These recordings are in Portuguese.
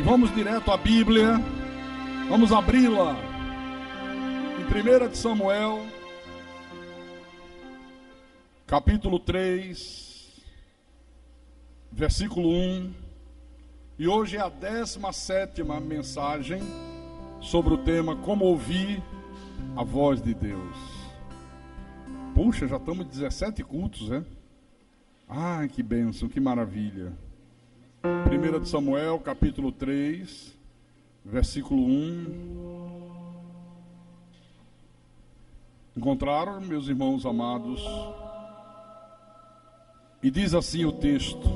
Vamos direto à Bíblia. Vamos abri-la em 1 de Samuel, capítulo 3, versículo 1. E hoje é a 17ª mensagem sobre o tema Como ouvir a voz de Deus. Puxa, já estamos em 17 cultos, né? Ai, que bênção, que maravilha. 1 de Samuel, capítulo 3, versículo 1. Encontraram, meus irmãos amados? E diz assim o texto: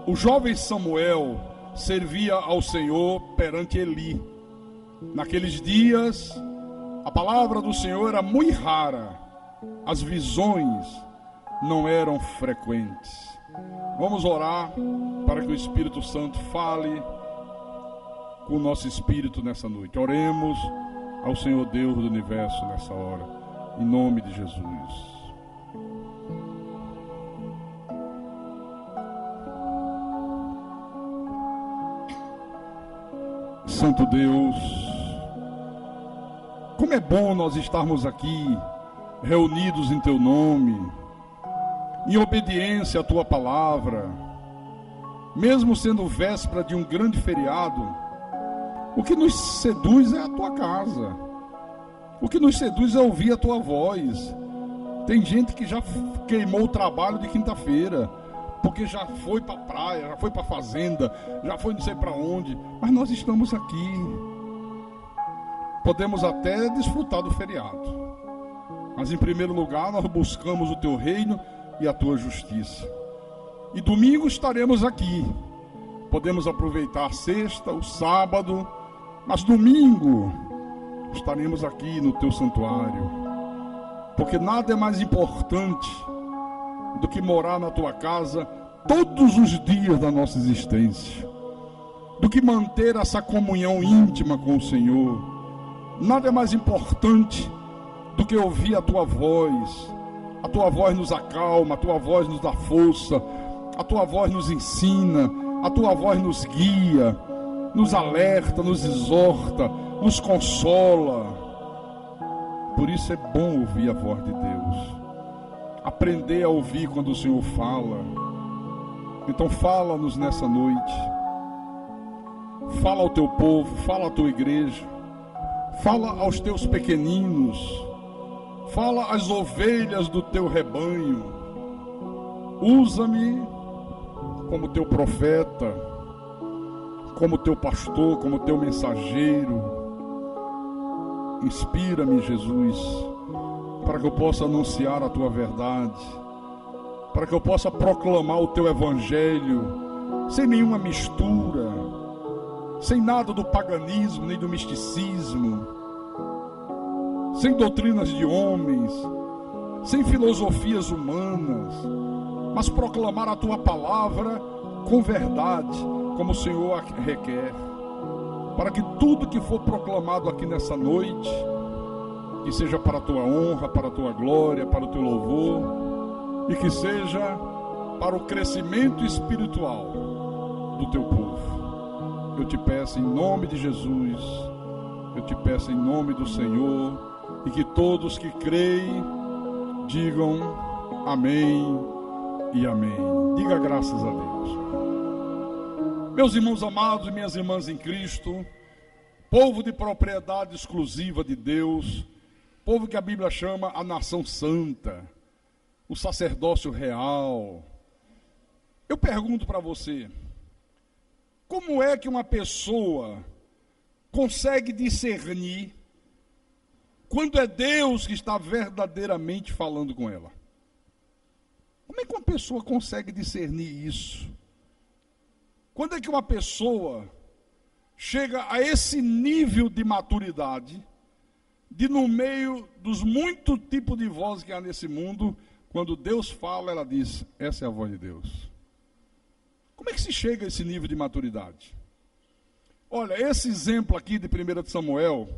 O jovem Samuel servia ao Senhor perante Eli. Naqueles dias, a palavra do Senhor era muito rara, as visões não eram frequentes. Vamos orar para que o Espírito Santo fale com o nosso espírito nessa noite. Oremos ao Senhor Deus do universo nessa hora, em nome de Jesus. Santo Deus, como é bom nós estarmos aqui reunidos em Teu nome, em obediência à Tua palavra, mesmo sendo véspera de um grande feriado. O que nos seduz é a Tua casa, o que nos seduz é ouvir a Tua voz. Tem gente que já queimou o trabalho de quinta-feira, porque já foi para a praia, já foi para a fazenda, já foi não sei para onde, mas nós estamos aqui. Podemos até desfrutar do feriado, mas em primeiro lugar nós buscamos o Teu reino e a Tua justiça. E domingo estaremos aqui. Podemos aproveitar a sexta, o sábado, mas domingo estaremos aqui no Teu santuário, porque nada é mais importante do que morar na Tua casa todos os dias da nossa existência, do que manter essa comunhão íntima com o Senhor. Nada é mais importante do que ouvir a Tua voz. A Tua voz nos acalma, a Tua voz nos dá força, a Tua voz nos ensina, a Tua voz nos guia, nos alerta, nos exorta, nos consola. Por isso é bom ouvir a voz de Deus, aprender a ouvir quando o Senhor fala. Então fala-nos nessa noite, fala ao Teu povo, fala à Tua igreja, fala aos Teus pequeninos, fala às ovelhas do Teu rebanho. Usa-me como Teu profeta, como Teu pastor, como Teu mensageiro. Inspira-me, Jesus, para que eu possa anunciar a Tua verdade, para que eu possa proclamar o Teu evangelho, sem nenhuma mistura, sem nada do paganismo, nem do misticismo, sem doutrinas de homens, sem filosofias humanas, mas proclamar a Tua palavra com verdade, como o Senhor requer, para que tudo que for proclamado aqui nessa noite, que seja para a Tua honra, para a Tua glória, para o Teu louvor, e que seja para o crescimento espiritual do Teu povo. Eu te peço em nome de Jesus, eu te peço em nome do Senhor, e que todos que creem digam amém e amém. Diga graças a Deus. Meus irmãos amados e minhas irmãs em Cristo, povo de propriedade exclusiva de Deus, povo que a Bíblia chama a nação santa, o sacerdócio real. Eu pergunto para você, como é que uma pessoa consegue discernir quando é Deus que está verdadeiramente falando com ela? Como é que uma pessoa consegue discernir isso? Quando é que uma pessoa chega a esse nível de maturidade, de no meio dos muitos tipos de vozes que há nesse mundo, quando Deus fala, ela diz, essa é a voz de Deus? Como é que se chega a esse nível de maturidade? Olha, esse exemplo aqui de 1 de Samuel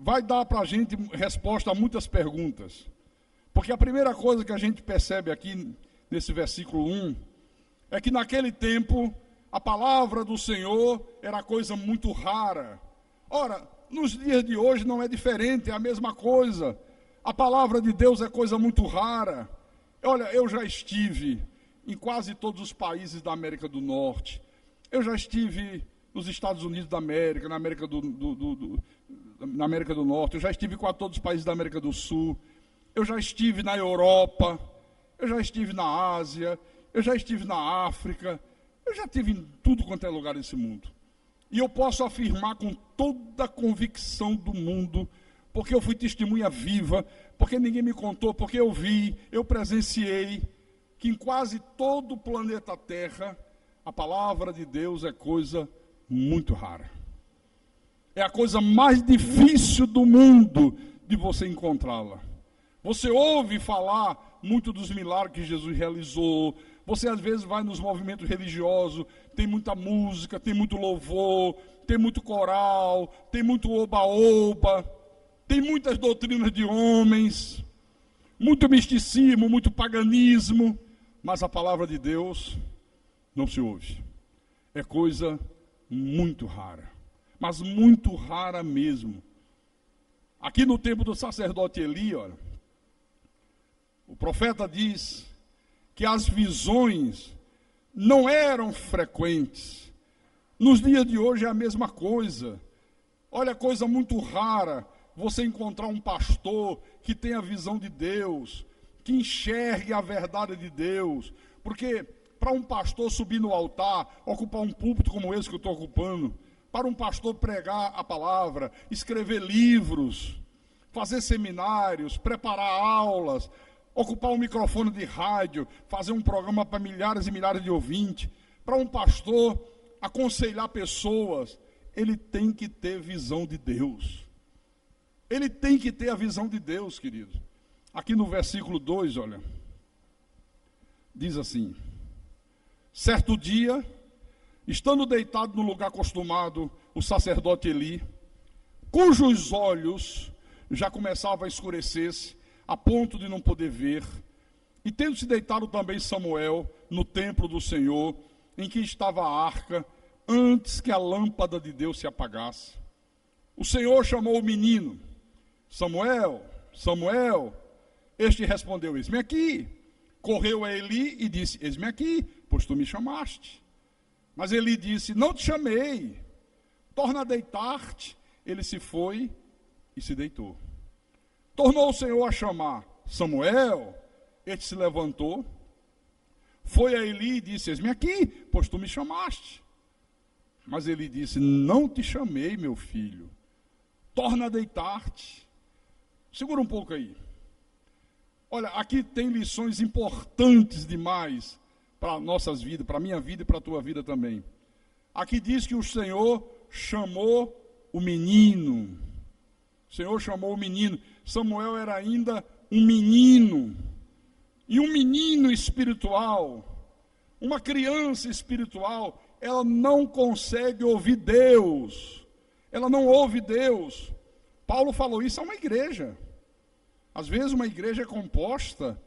vai dar para a gente resposta a muitas perguntas. Porque a primeira coisa que a gente percebe aqui nesse versículo 1 é que naquele tempo A palavra do Senhor era coisa muito rara. Ora, nos dias de hoje não é diferente, é a mesma coisa. A palavra de Deus é coisa muito rara. Olha, eu já estive em quase todos os países da América do Norte. Eu já estive nos Estados Unidos da América, na América do Norte. Eu já estive em quase todos os países da América do Sul. Eu já estive na Europa. Eu já estive na Ásia. Eu já estive na África. Eu já estive em tudo quanto é lugar desse mundo. E eu posso afirmar com toda a convicção do mundo, porque eu fui testemunha viva, porque ninguém me contou, porque eu vi, eu presenciei, que em quase todo o planeta Terra, a palavra de Deus é coisa muito rara. É a coisa mais difícil do mundo de você encontrá-la. Você ouve falar muito dos milagres que Jesus realizou. Você às vezes vai nos movimentos religiosos, tem muita música, tem muito louvor, tem muito coral, tem muito oba-oba, tem muitas doutrinas de homens, muito misticismo, muito paganismo, mas a palavra de Deus não se ouve. É coisa muito rara, mas muito rara mesmo. Aqui no tempo do sacerdote Eli, olha, o profeta diz que as visões não eram frequentes. Nos dias de hoje é a mesma coisa. Olha, coisa muito rara você encontrar um pastor que tenha a visão de Deus, que enxergue a verdade de Deus. Porque para um pastor subir no altar, ocupar um púlpito como esse que eu estou ocupando, para um pastor pregar a palavra, escrever livros, fazer seminários, preparar aulas, ocupar um microfone de rádio, fazer um programa para milhares e milhares de ouvintes, para um pastor aconselhar pessoas, ele tem que ter visão de Deus. Ele tem que ter a visão de Deus, querido. Aqui no versículo 2, olha, diz assim: certo dia, estando deitado no lugar acostumado, o sacerdote Eli, cujos olhos já começavam a escurecer-se, a ponto de não poder ver, e tendo se deitado também Samuel no templo do Senhor, em que estava a arca, antes que a lâmpada de Deus se apagasse, o Senhor chamou o menino: Samuel, Samuel. Este respondeu: eis-me aqui. Correu a Eli e disse: eis-me aqui, pois tu me chamaste. Mas Eli disse: não te chamei, torna a deitar-te. Ele se foi e se deitou. Tornou o Senhor a chamar: Samuel. Este se levantou, foi a Eli e disse: eis-me aqui, pois tu me chamaste. Mas Eli disse: não te chamei, meu filho, torna a deitar-te. Segura um pouco aí. Olha, aqui tem lições importantes demais para nossas vidas, para a minha vida e para a tua vida também. Aqui diz que o Senhor chamou o menino. O Senhor chamou o menino. Samuel era ainda um menino. E um menino espiritual, uma criança espiritual, ela não consegue ouvir Deus. Ela não ouve Deus. Paulo falou isso a uma igreja. Às vezes uma igreja é composta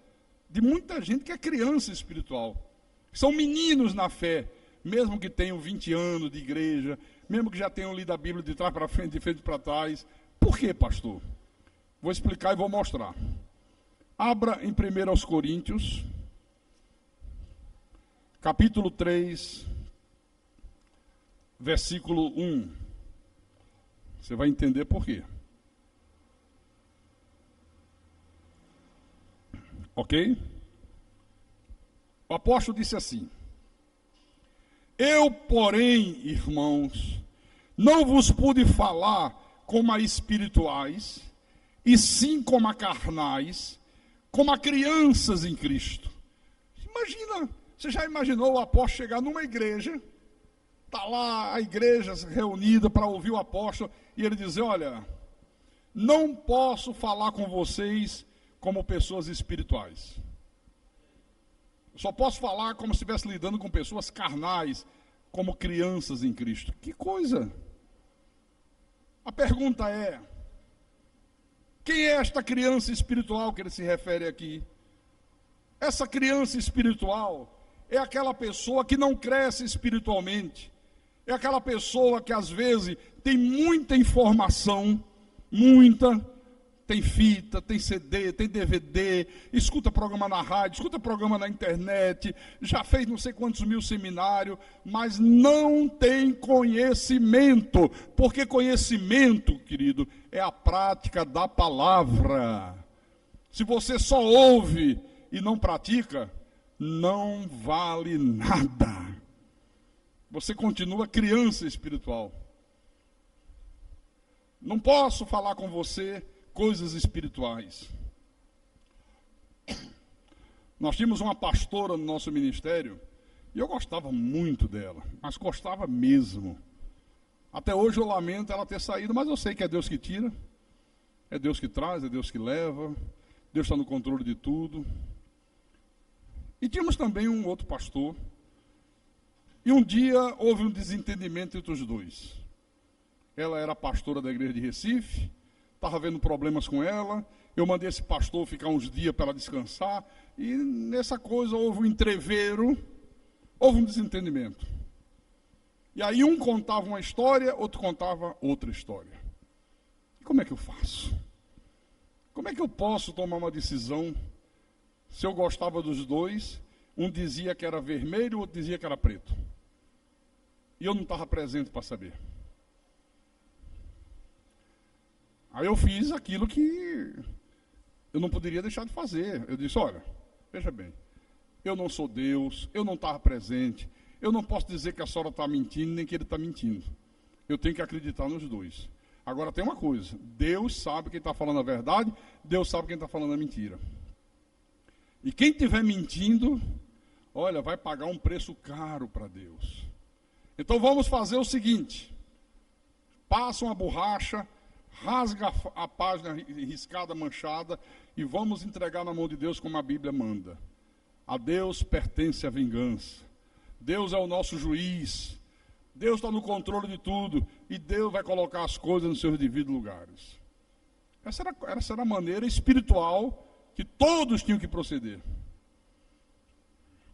de muita gente que é criança espiritual. São meninos na fé, mesmo que tenham 20 anos de igreja, mesmo que já tenham lido a Bíblia de trás para frente, de frente para trás. Por quê, pastor? Vou explicar e vou mostrar. Abra em 1 Coríntios, capítulo 3, versículo 1. Você vai entender por quê. Ok? O apóstolo disse assim: eu, porém, irmãos, não vos pude falar como a espirituais, e sim como a carnais, como a crianças em Cristo. Imagina, você já imaginou o apóstolo chegar numa igreja, está lá a igreja reunida para ouvir o apóstolo, e ele dizer: olha, não posso falar com vocês como pessoas espirituais. Só posso falar como se estivesse lidando com pessoas carnais, como crianças em Cristo. Que coisa! A pergunta é: quem é esta criança espiritual que ele se refere aqui? Essa criança espiritual é aquela pessoa que não cresce espiritualmente. É aquela pessoa que às vezes tem muita informação, tem fita, tem CD, tem DVD, escuta programa na rádio, escuta programa na internet, já fez não sei quantos mil seminários, mas não tem conhecimento, porque conhecimento, querido, é a prática da palavra. Se você só ouve e não pratica, não vale nada. Você continua criança espiritual. Não posso falar com você coisas espirituais. Nós tínhamos uma pastora no nosso ministério, e eu gostava muito dela, mas gostava mesmo. Até hoje eu lamento ela ter saído, mas eu sei que é Deus que tira, é Deus que traz, é Deus que leva, Deus está no controle de tudo. E tínhamos também um outro pastor, e um dia houve um desentendimento entre os dois. Ela era pastora da igreja de Recife, estava havendo problemas com ela, eu mandei esse pastor ficar uns dias para ela descansar, e nessa coisa houve um entreveiro, houve um desentendimento. E aí um contava uma história, outro contava outra história. E como é que eu faço? Como é que eu posso tomar uma decisão se eu gostava dos dois, um dizia que era vermelho, o outro dizia que era preto? E eu não estava presente para saber. Aí eu fiz aquilo que eu não poderia deixar de fazer. Eu disse, olha, veja bem, eu não sou Deus, eu não estava presente, eu não posso dizer que a senhora está mentindo, nem que ele está mentindo. Eu tenho que acreditar nos dois. Agora tem uma coisa, Deus sabe quem está falando a verdade, Deus sabe quem está falando a mentira. E quem estiver mentindo, olha, vai pagar um preço caro para Deus. Então vamos fazer o seguinte, passa uma borracha, rasga a página riscada, manchada, e vamos entregar na mão de Deus como a Bíblia manda. A Deus pertence a vingança. Deus é o nosso juiz. Deus está no controle de tudo. E Deus vai colocar as coisas nos seus devidos lugares. Essa era a maneira espiritual que todos tinham que proceder.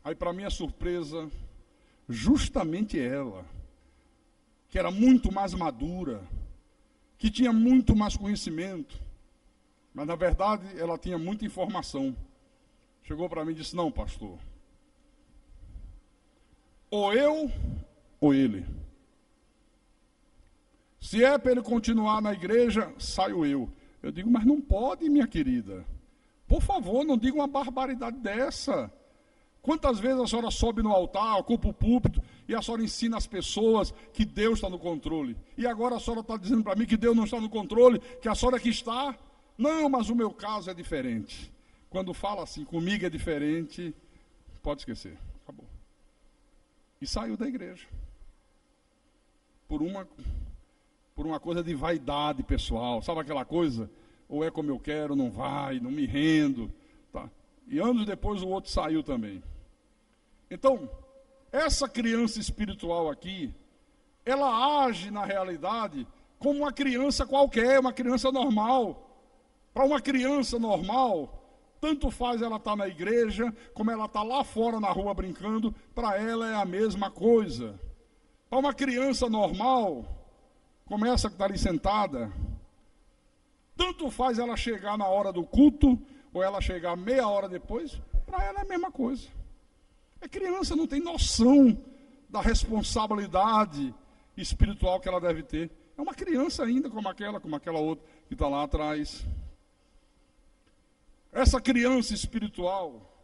Aí, para minha surpresa, justamente ela, que era muito mais madura, que tinha muito mais conhecimento, mas na verdade ela tinha muita informação, chegou para mim e disse, não, pastor, ou eu ou ele. Se é para ele continuar na igreja, saio eu. Eu digo, mas não pode, minha querida. Por favor, não diga uma barbaridade dessa. Quantas vezes a senhora sobe no altar, ocupa o púlpito, e a senhora ensina as pessoas que Deus está no controle. E agora a senhora está dizendo para mim que Deus não está no controle, que a senhora que está. Não, mas o meu caso é diferente. Quando fala assim, comigo é diferente, pode esquecer. Acabou. E saiu da igreja. Por uma coisa de vaidade pessoal. Sabe aquela coisa? Ou é como eu quero, não vai, não me rendo. Tá. E anos depois o outro saiu também. Então, essa criança espiritual aqui, ela age na realidade como uma criança qualquer, uma criança normal. Para uma criança normal, tanto faz ela estar na igreja, como ela está lá fora na rua brincando, para ela é a mesma coisa. Para uma criança normal, como essa que está ali sentada, tanto faz ela chegar na hora do culto, ou ela chegar meia hora depois, para ela é a mesma coisa. A criança não tem noção da responsabilidade espiritual que ela deve ter. É uma criança ainda, como aquela outra que está lá atrás. Essa criança espiritual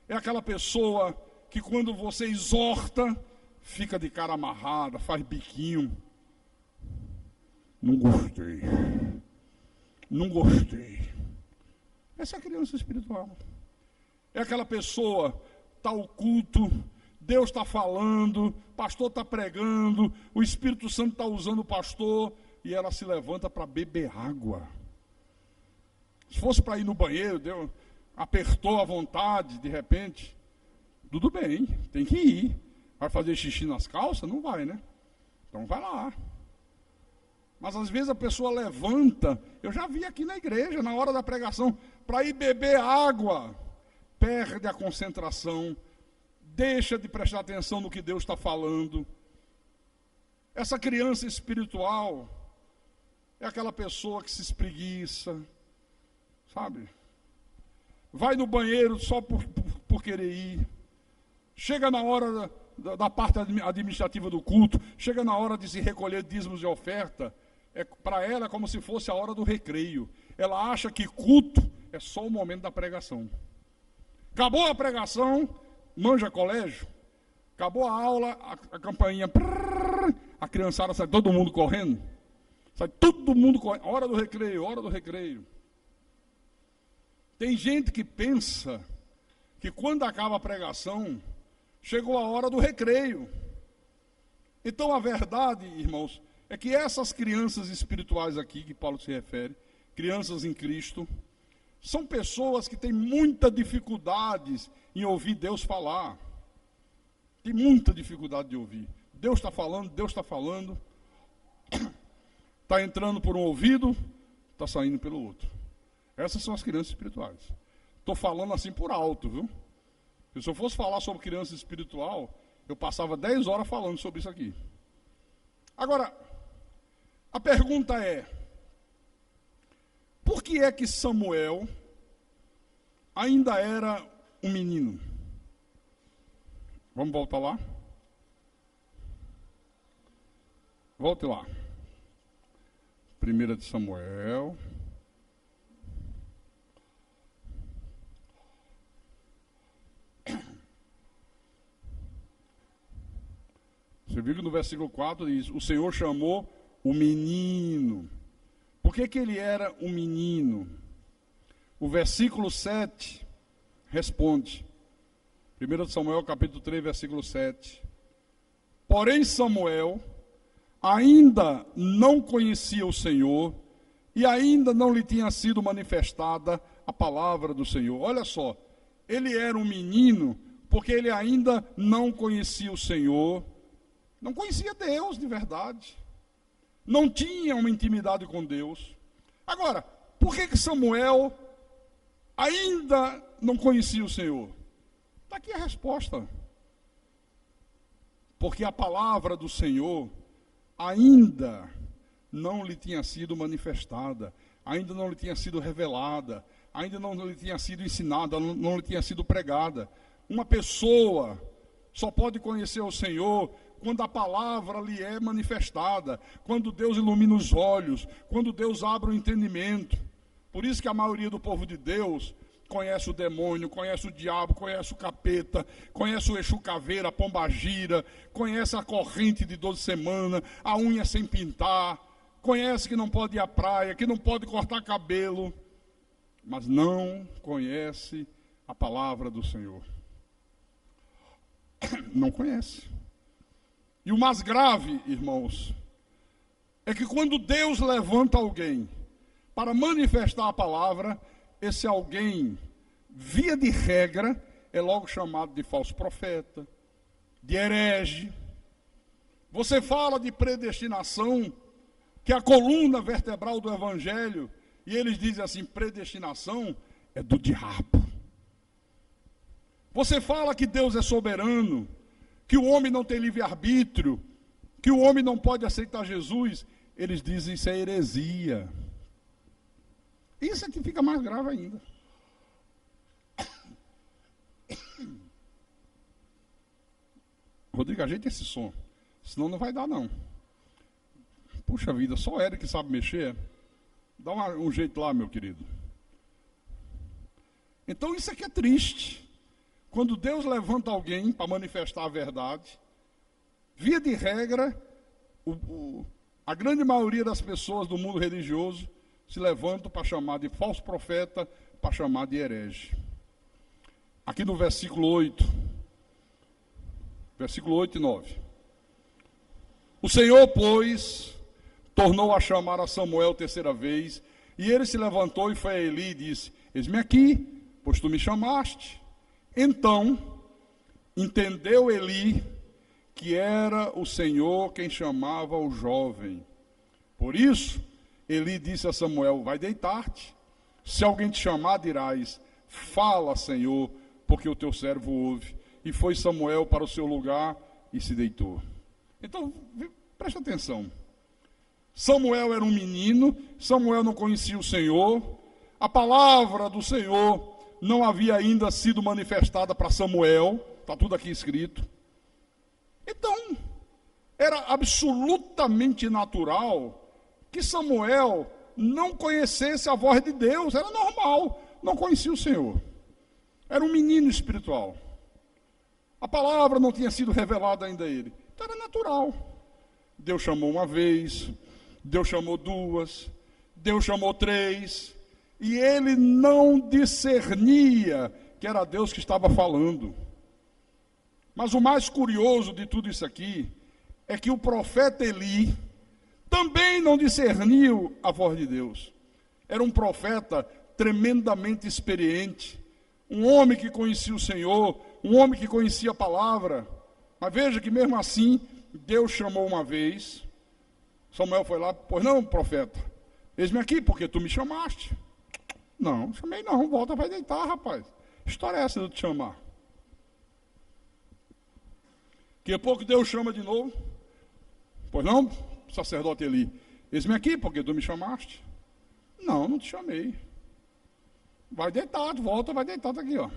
é aquela pessoa que quando você exorta, fica de cara amarrada, faz biquinho. Não gostei. Não gostei. Essa é a criança espiritual. É aquela pessoa, está o culto, Deus está falando, o pastor está pregando, o Espírito Santo está usando o pastor, e ela se levanta para beber água. Se fosse para ir no banheiro, apertou à vontade, de repente, tudo bem, tem que ir. Vai fazer xixi nas calças? Não vai, né? Então vai lá. Mas às vezes a pessoa levanta, eu já vi aqui na igreja, na hora da pregação, para ir beber água, perde a concentração, deixa de prestar atenção no que Deus está falando. Essa criança espiritual é aquela pessoa que se espreguiça, sabe? Vai no banheiro só por querer ir. Chega na hora da parte administrativa do culto, chega na hora de se recolher dízimos de oferta, para ela é como se fosse a hora do recreio. Ela acha que culto é só o momento da pregação. Acabou a pregação, manja colégio, acabou a aula, a campainha, a criançada sai todo mundo correndo. Sai todo mundo correndo, hora do recreio, hora do recreio. Tem gente que pensa que quando acaba a pregação, chegou a hora do recreio. Então a verdade, irmãos, é que essas crianças espirituais aqui, que Paulo se refere, crianças em Cristo, são pessoas que têm muita dificuldade em ouvir Deus falar. Tem muita dificuldade de ouvir. Deus está falando, Deus está falando. Está entrando por um ouvido, está saindo pelo outro. Essas são as crianças espirituais. Estou falando assim por alto, viu? Se eu fosse falar sobre criança espiritual, eu passava 10 horas falando sobre isso aqui. Agora, a pergunta é, por que é que Samuel ainda era um menino? Vamos voltar lá? Volte lá. 1 de Samuel. Você viu que no versículo 4 diz, o Senhor chamou o menino. Por que ele era um menino? O versículo 7 responde. 1 Samuel capítulo 3, versículo 7. Porém Samuel ainda não conhecia o Senhor e ainda não lhe tinha sido manifestada a palavra do Senhor. Olha só, ele era um menino porque ele ainda não conhecia o Senhor, não conhecia Deus de verdade, não tinha uma intimidade com Deus. Agora, por que Samuel ainda não conhecia o Senhor? Está aqui a resposta. Porque a palavra do Senhor ainda não lhe tinha sido manifestada, ainda não lhe tinha sido revelada, ainda não lhe tinha sido ensinada, não lhe tinha sido pregada. Uma pessoa só pode conhecer o Senhor quando a palavra lhe é manifestada, quando Deus ilumina os olhos, quando Deus abre o entendimento. Por isso que a maioria do povo de Deus conhece o demônio, conhece o diabo, conhece o capeta, conhece o Exu Caveira, a pombagira, conhece a corrente de 12 semanas, a unha sem pintar, conhece que não pode ir à praia, que não pode cortar cabelo, mas não conhece a palavra do Senhor. Não conhece. E o mais grave, irmãos, é que quando Deus levanta alguém para manifestar a palavra, esse alguém, via de regra, é logo chamado de falso profeta, de herege. Você fala de predestinação, que é a coluna vertebral do Evangelho, e eles dizem assim, predestinação é do diabo. Você fala que Deus é soberano, que o homem não tem livre-arbítrio, que o homem não pode aceitar Jesus, eles dizem isso é heresia. Isso é que fica mais grave ainda. Rodrigo, ajeita esse som, senão não vai dar não. Puxa vida, só Eric sabe mexer. Dá um jeito lá, meu querido. Então isso aqui é triste. Quando Deus levanta alguém para manifestar a verdade, via de regra, a grande maioria das pessoas do mundo religioso se levantam para chamar de falso profeta, para chamar de herege. Aqui no versículo 8 e 9. O Senhor, pois, tornou a chamar a Samuel terceira vez, e ele se levantou e foi a Eli e disse, eis-me aqui, pois tu me chamaste. Então, entendeu Eli que era o Senhor quem chamava o jovem. Por isso, Eli disse a Samuel, vai deitar-te. Se alguém te chamar, dirás, fala, Senhor, porque o teu servo ouve. e foi Samuel para o seu lugar e se deitou. Então, preste atenção. Samuel era um menino, Samuel não conhecia o Senhor, a palavra do Senhor não havia ainda sido manifestada para Samuel, está tudo aqui escrito. Então, era absolutamente natural que Samuel não conhecesse a voz de Deus, era normal, não conhecia o Senhor. Era um menino espiritual. A palavra não tinha sido revelada ainda a ele. Então era natural. Deus chamou uma vez, Deus chamou duas, Deus chamou três, e ele não discernia que era Deus que estava falando. Mas o mais curioso de tudo isso aqui é que o profeta Eli também não discerniu a voz de Deus. Era um profeta tremendamente experiente, um homem que conhecia o Senhor, um homem que conhecia a palavra. Mas veja que mesmo assim, Deus chamou uma vez, Samuel foi lá, pois não, profeta, eis-me aqui, porque tu me chamaste. Não, chamei não, volta, vai deitar, rapaz. Que história é essa de eu te chamar? Daqui a pouco Deus chama de novo. Pois não, sacerdote Eli, eis-me aqui, porque tu me chamaste. Não, não te chamei. Vai deitar, volta, vai deitar, tá aqui, ó.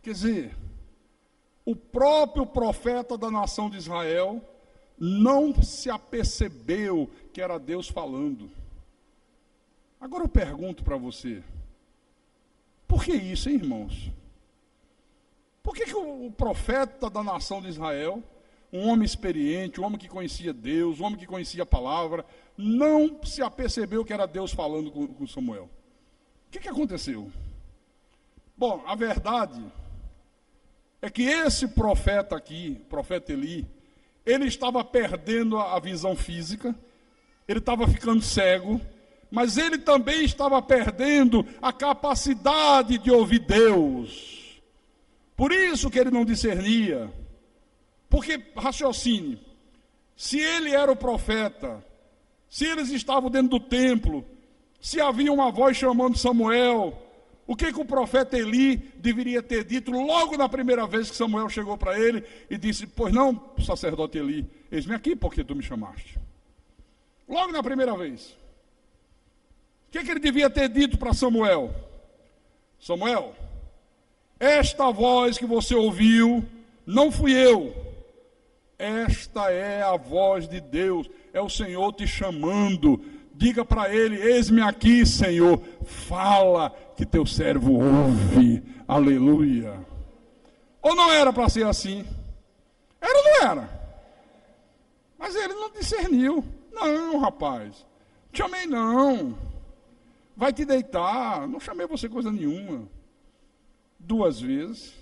Quer dizer, o próprio profeta da nação de Israel não se apercebeu que era Deus falando. Agora eu pergunto para você, por que isso, hein, irmãos? Por que o profeta da nação de Israel, um homem experiente, um homem que conhecia Deus, um homem que conhecia a palavra, não se apercebeu que era Deus falando com Samuel? O que aconteceu? Bom, a verdade é que esse profeta aqui, profeta Eli, ele estava perdendo a visão física, ele estava ficando cego, mas ele também estava perdendo a capacidade de ouvir Deus. Por isso que ele não discernia. Porque, raciocine, se ele era o profeta, se eles estavam dentro do templo, se havia uma voz chamando Samuel, o que o profeta Eli deveria ter dito logo na primeira vez que Samuel chegou para ele e disse, pois não, sacerdote Eli, eis-me aqui porque tu me chamaste. Logo na primeira vez. O que ele devia ter dito para Samuel? Samuel, esta voz que você ouviu, não fui eu. Esta é a voz de Deus, é o Senhor te chamando. Diga para ele, eis-me aqui, Senhor, fala que teu servo ouve, aleluia. Ou não era para ser assim? Era ou não era? Mas ele não discerniu. Não, rapaz, te chamei não, vai te deitar, não chamei você coisa nenhuma. 2 vezes,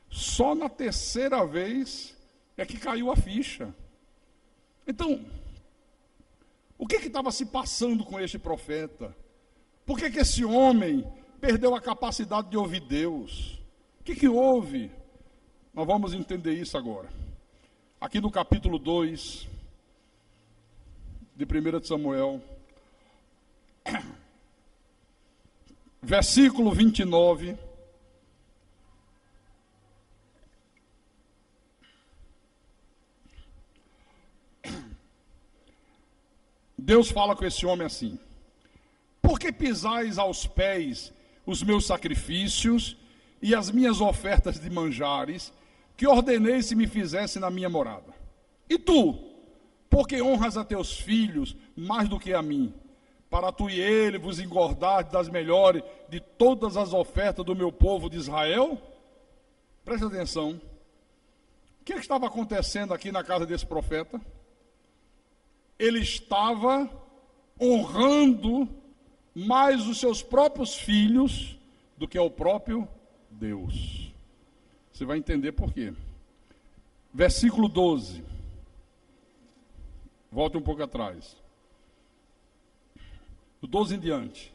só na terceira vez é que caiu a ficha. Então, o que estava se passando com este profeta? Por que esse homem perdeu a capacidade de ouvir Deus? O que houve? Nós vamos entender isso agora. Aqui no capítulo 2 de 1 de Samuel, versículo 29. Deus fala com esse homem assim: por que pisais aos pés os meus sacrifícios e as minhas ofertas de manjares, que ordenei se me fizesse na minha morada? E tu, por que honras a teus filhos mais do que a mim, para tu e ele vos engordardes das melhores de todas as ofertas do meu povo de Israel? Preste atenção. O que estava acontecendo aqui na casa desse profeta? Ele estava honrando mais os seus próprios filhos do que o próprio Deus. Você vai entender por quê. Versículo 12. Volte um pouco atrás. Do 12 em diante.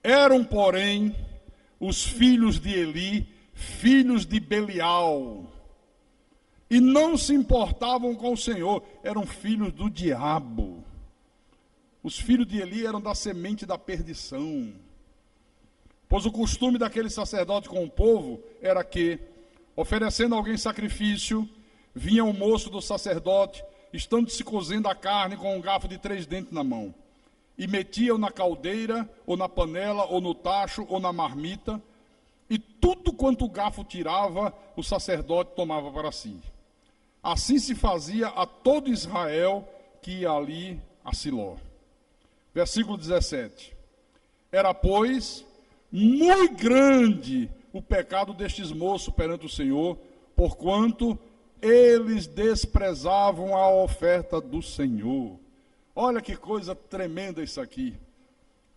Eram, porém, os filhos de Eli, filhos de Belial, e não se importavam com o Senhor, eram filhos do diabo. Os filhos de Eli eram da semente da perdição. Pois o costume daquele sacerdote com o povo era que, oferecendo a alguém sacrifício, vinha o moço do sacerdote, estando se cozendo a carne com um garfo de 3 dentes na mão, e metia-o na caldeira, ou na panela, ou no tacho, ou na marmita, e tudo quanto o garfo tirava, o sacerdote tomava para si. Assim se fazia a todo Israel que ia ali a Siló. Versículo 17. Era, pois, muito grande o pecado destes moços perante o Senhor, porquanto eles desprezavam a oferta do Senhor. Olha que coisa tremenda isso aqui.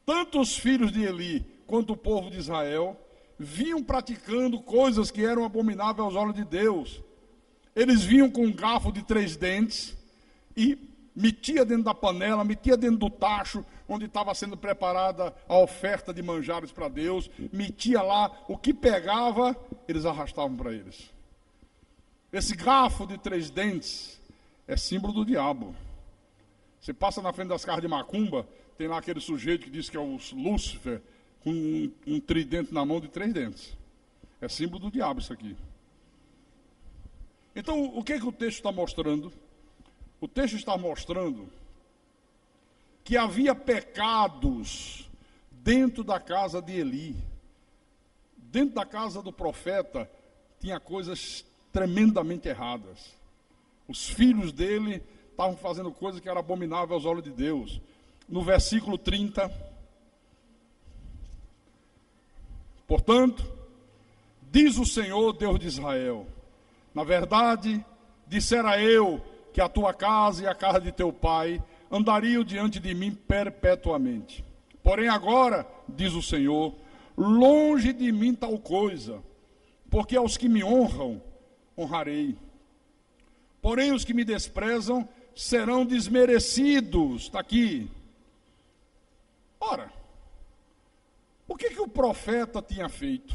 Tanto os filhos de Eli quanto o povo de Israel vinham praticando coisas que eram abomináveis aos olhos de Deus. Eles vinham com um garfo de 3 dentes e metia dentro da panela, metia dentro do tacho onde estava sendo preparada a oferta de manjares para Deus, metia lá, o que pegava, eles arrastavam para eles. Esse garfo de 3 dentes é símbolo do diabo. Você passa na frente das casas de macumba, tem lá aquele sujeito que diz que é o Lúcifer, com um tridente na mão de 3 dentes. É símbolo do diabo isso aqui. Então, o que o texto está mostrando? O texto está mostrando que havia pecados dentro da casa de Eli. Dentro da casa do profeta tinha coisas tremendamente erradas. Os filhos dele estavam fazendo coisas que eram abomináveis aos olhos de Deus. No versículo 30, portanto, diz o Senhor, Deus de Israel, na verdade, dissera eu que a tua casa e a casa de teu pai andariam diante de mim perpetuamente. Porém agora, diz o Senhor, longe de mim tal coisa, porque aos que me honram, honrarei. Porém os que me desprezam serão desmerecidos. Está aqui. Ora, o que o profeta tinha feito?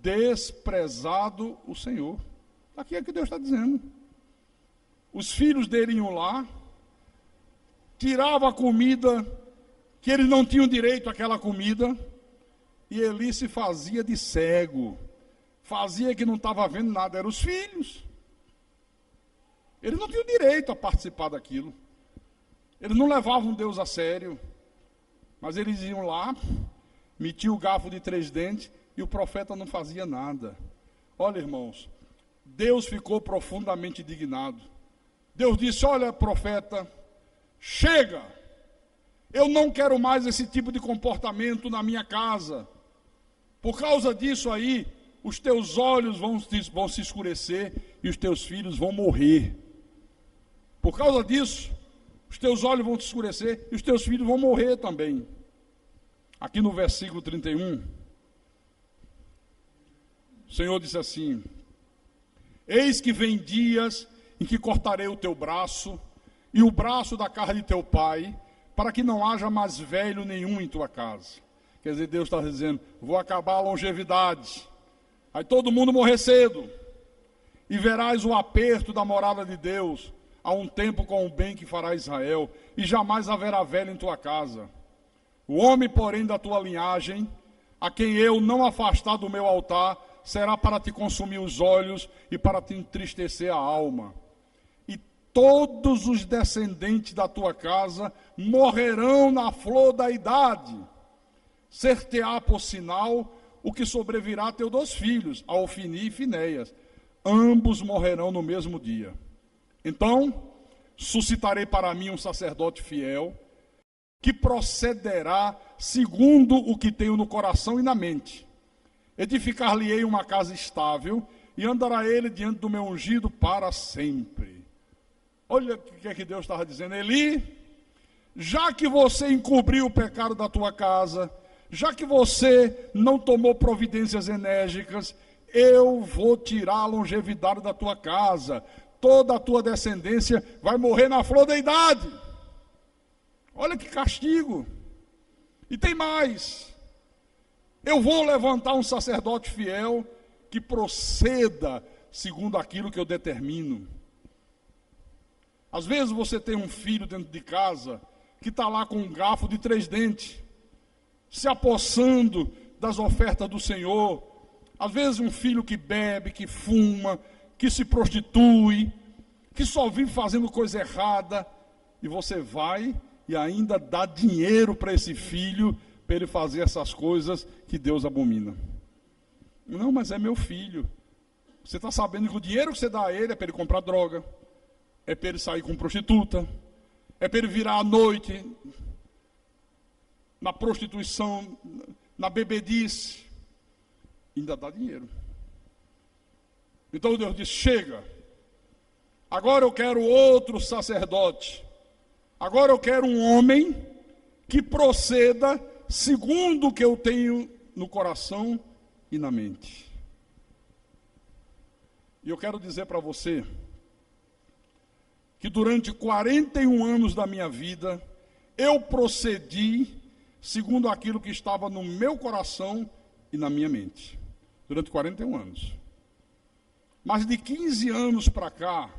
Desprezado o Senhor. Aqui é o que Deus está dizendo. Os filhos dele iam lá, tiravam a comida, que eles não tinham direito àquela comida, e Eli se fazia de cego, fazia que não estava vendo nada, eram os filhos. Eles não tinham direito a participar daquilo. Eles não levavam Deus a sério, mas eles iam lá, metiam o garfo de 3 dentes, e o profeta não fazia nada. Olha, irmãos, Deus ficou profundamente indignado. Deus disse, olha, profeta, chega, eu não quero mais esse tipo de comportamento na minha casa. Por causa disso aí, os teus olhos vão se escurecer e os teus filhos vão morrer. Por causa disso, os teus olhos vão se escurecer e os teus filhos vão morrer também. Aqui no versículo 31, o Senhor disse assim, eis que vem dias em que cortarei o teu braço e o braço da casa de teu pai, para que não haja mais velho nenhum em tua casa. Quer dizer, Deus está dizendo, vou acabar a longevidade. Aí todo mundo morrer cedo. E verás o aperto da morada de Deus, a um tempo com o bem que fará Israel, e jamais haverá velho em tua casa. O homem, porém, da tua linhagem, a quem eu não afastar do meu altar, será para te consumir os olhos e para te entristecer a alma. E todos os descendentes da tua casa morrerão na flor da idade. Ser-te-á por sinal o que sobrevirá a teus 2 filhos, a Ofni e Finéias. Ambos morrerão no mesmo dia. Então, suscitarei para mim um sacerdote fiel, que procederá segundo o que tenho no coração e na mente. Edificar-lhe-ei uma casa estável, e andará ele diante do meu ungido para sempre. Olha o que é que Deus estava dizendo. Eli, já que você encobriu o pecado da tua casa, já que você não tomou providências enérgicas, eu vou tirar a longevidade da tua casa. Toda a tua descendência vai morrer na flor da idade. Olha que castigo. E tem mais. Eu vou levantar um sacerdote fiel que proceda segundo aquilo que eu determino. Às vezes você tem um filho dentro de casa que está lá com um garfo de 3 dentes. se apossando das ofertas do Senhor. Às vezes um filho que bebe, que fuma, que se prostitui, que só vive fazendo coisa errada, e você vai e ainda dá dinheiro para esse filho, para ele fazer essas coisas que Deus abomina. Não, mas é meu filho. Você está sabendo que o dinheiro que você dá a ele é para ele comprar droga, é para ele sair com prostituta, é para ele virar à noite na prostituição, na bebedice, ainda dá dinheiro. Então Deus diz: chega, agora eu quero outro sacerdote, agora eu quero um homem que proceda segundo o que eu tenho no coração e na mente. E eu quero dizer para você que durante 41 anos da minha vida, eu procedi segundo aquilo que estava no meu coração e na minha mente. Durante 41 anos. Mas de 15 anos para cá,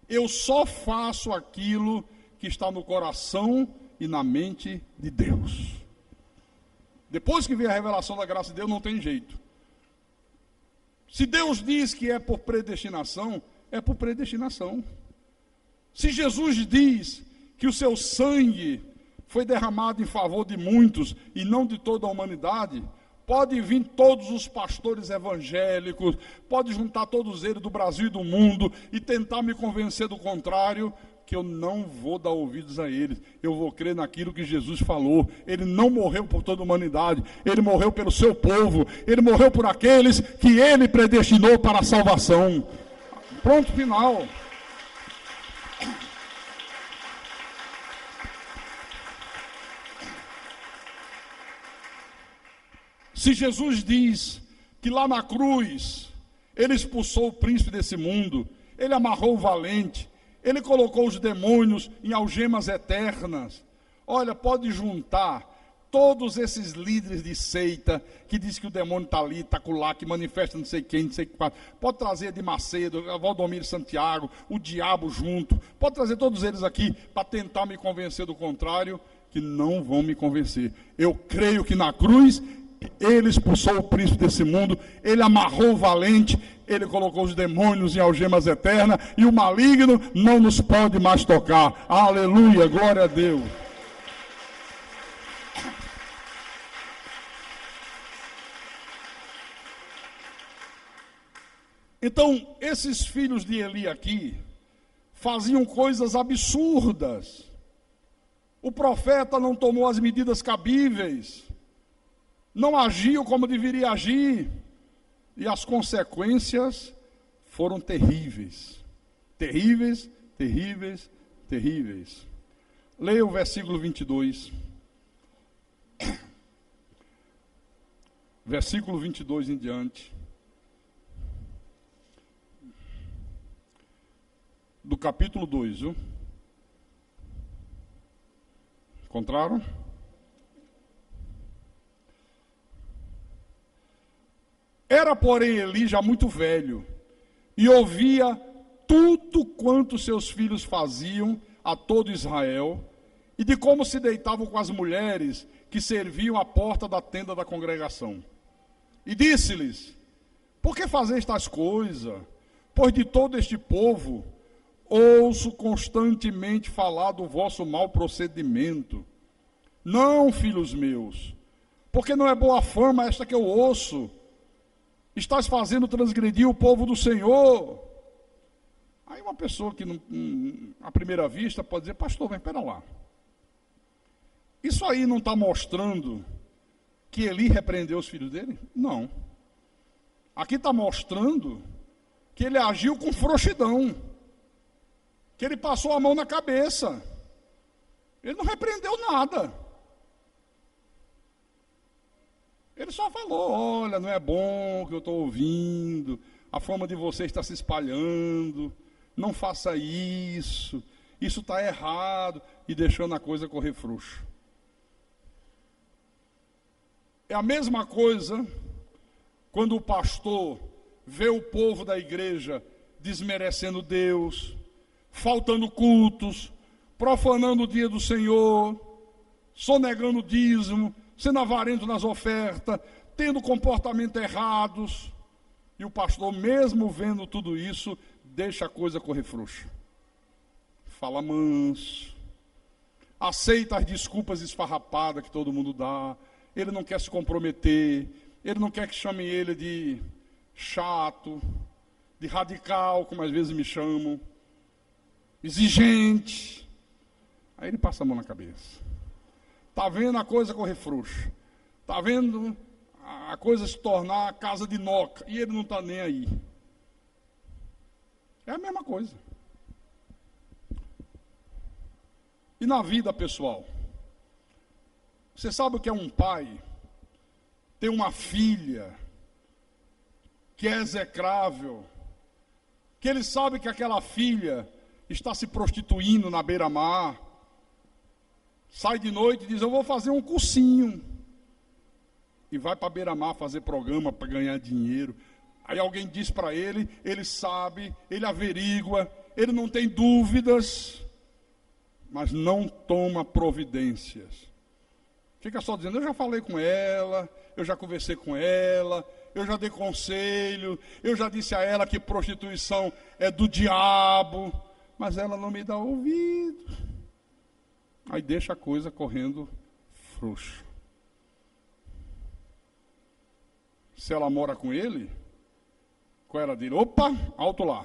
eu só faço aquilo que está no coração e na mente de Deus. Depois que veio a revelação da graça de Deus, não tem jeito. Se Deus diz que é por predestinação, é por predestinação. Se Jesus diz que o seu sangue foi derramado em favor de muitos e não de toda a humanidade, pode vir todos os pastores evangélicos, pode juntar todos eles do Brasil e do mundo e tentar me convencer do contrário, que eu não vou dar ouvidos a eles. Eu vou crer naquilo que Jesus falou. Ele não morreu por toda a humanidade, ele morreu pelo seu povo, ele morreu por aqueles que ele predestinou para a salvação. Pronto, final. Se Jesus diz que lá na cruz ele expulsou o príncipe desse mundo, ele amarrou o valente, ele colocou os demônios em algemas eternas. Olha, pode juntar todos esses líderes de seita que diz que o demônio está ali, está lá, que manifesta não sei quem, não sei o que faz. Pode trazer de Macedo, Valdomiro Santiago, o diabo junto. Pode trazer todos eles aqui para tentar me convencer do contrário, que não vão me convencer. Eu creio que na cruz ele expulsou o príncipe desse mundo, ele amarrou o valente, ele colocou os demônios em algemas eternas, e o maligno não nos pode mais tocar. Aleluia, glória a Deus. Então, esses filhos de Eli aqui faziam coisas absurdas. O profeta não tomou as medidas cabíveis, não agiu como deveria agir, e as consequências foram terríveis. Terríveis, terríveis, terríveis. Leia o versículo 22. Versículo 22 em diante. Do capítulo 2, viu? Encontraram? Era, porém, Eli já muito velho, e ouvia tudo quanto seus filhos faziam a todo Israel, e de como se deitavam com as mulheres que serviam à porta da tenda da congregação. E disse-lhes: por que fazeis tais coisas? Pois de todo este povo ouço constantemente falar do vosso mau procedimento. Não, filhos meus, porque não é boa fama esta que eu ouço. Estás fazendo transgredir o povo do Senhor. Aí uma pessoa que, à primeira vista, pode dizer: pastor, mas espera lá. Isso aí não está mostrando que Eli repreendeu os filhos dele? Não. Aqui está mostrando que ele agiu com frouxidão, que ele passou a mão na cabeça. Ele não repreendeu nada. Ele só falou: olha, não é bom o que eu estou ouvindo, a fama de vocês está se espalhando, não faça isso, isso está errado, e deixando a coisa correr frouxo. É a mesma coisa quando o pastor vê o povo da igreja desmerecendo Deus, faltando cultos, profanando o dia do Senhor, sonegando o dízimo, sendo avarento nas ofertas, tendo comportamentos errados. E o pastor, mesmo vendo tudo isso, deixa a coisa correr frouxa. Fala manso, aceita as desculpas esfarrapadas que todo mundo dá. Ele não quer se comprometer, ele não quer que chamem ele de chato, de radical, como às vezes me chamam, exigente. Aí ele passa a mão na cabeça. Está vendo a coisa correr frouxa, está vendo a coisa se tornar casa de noca, e ele não está nem aí. É a mesma coisa. E na vida pessoal, você sabe o que é um pai ter uma filha que é execrável, que ele sabe que aquela filha está se prostituindo na beira-mar, sai de noite e diz, eu vou fazer um cursinho, e vai para a beira-mar fazer programa para ganhar dinheiro. Aí alguém diz para ele, ele sabe, ele averigua, ele não tem dúvidas, mas não toma providências. Fica só dizendo, eu já falei com ela, eu já conversei com ela, eu já dei conselho, eu já disse a ela que prostituição é do diabo, mas ela não me dá ouvido. Aí deixa a coisa correndo frouxa. Se ela mora com ele, com ela diz, opa, alto lá.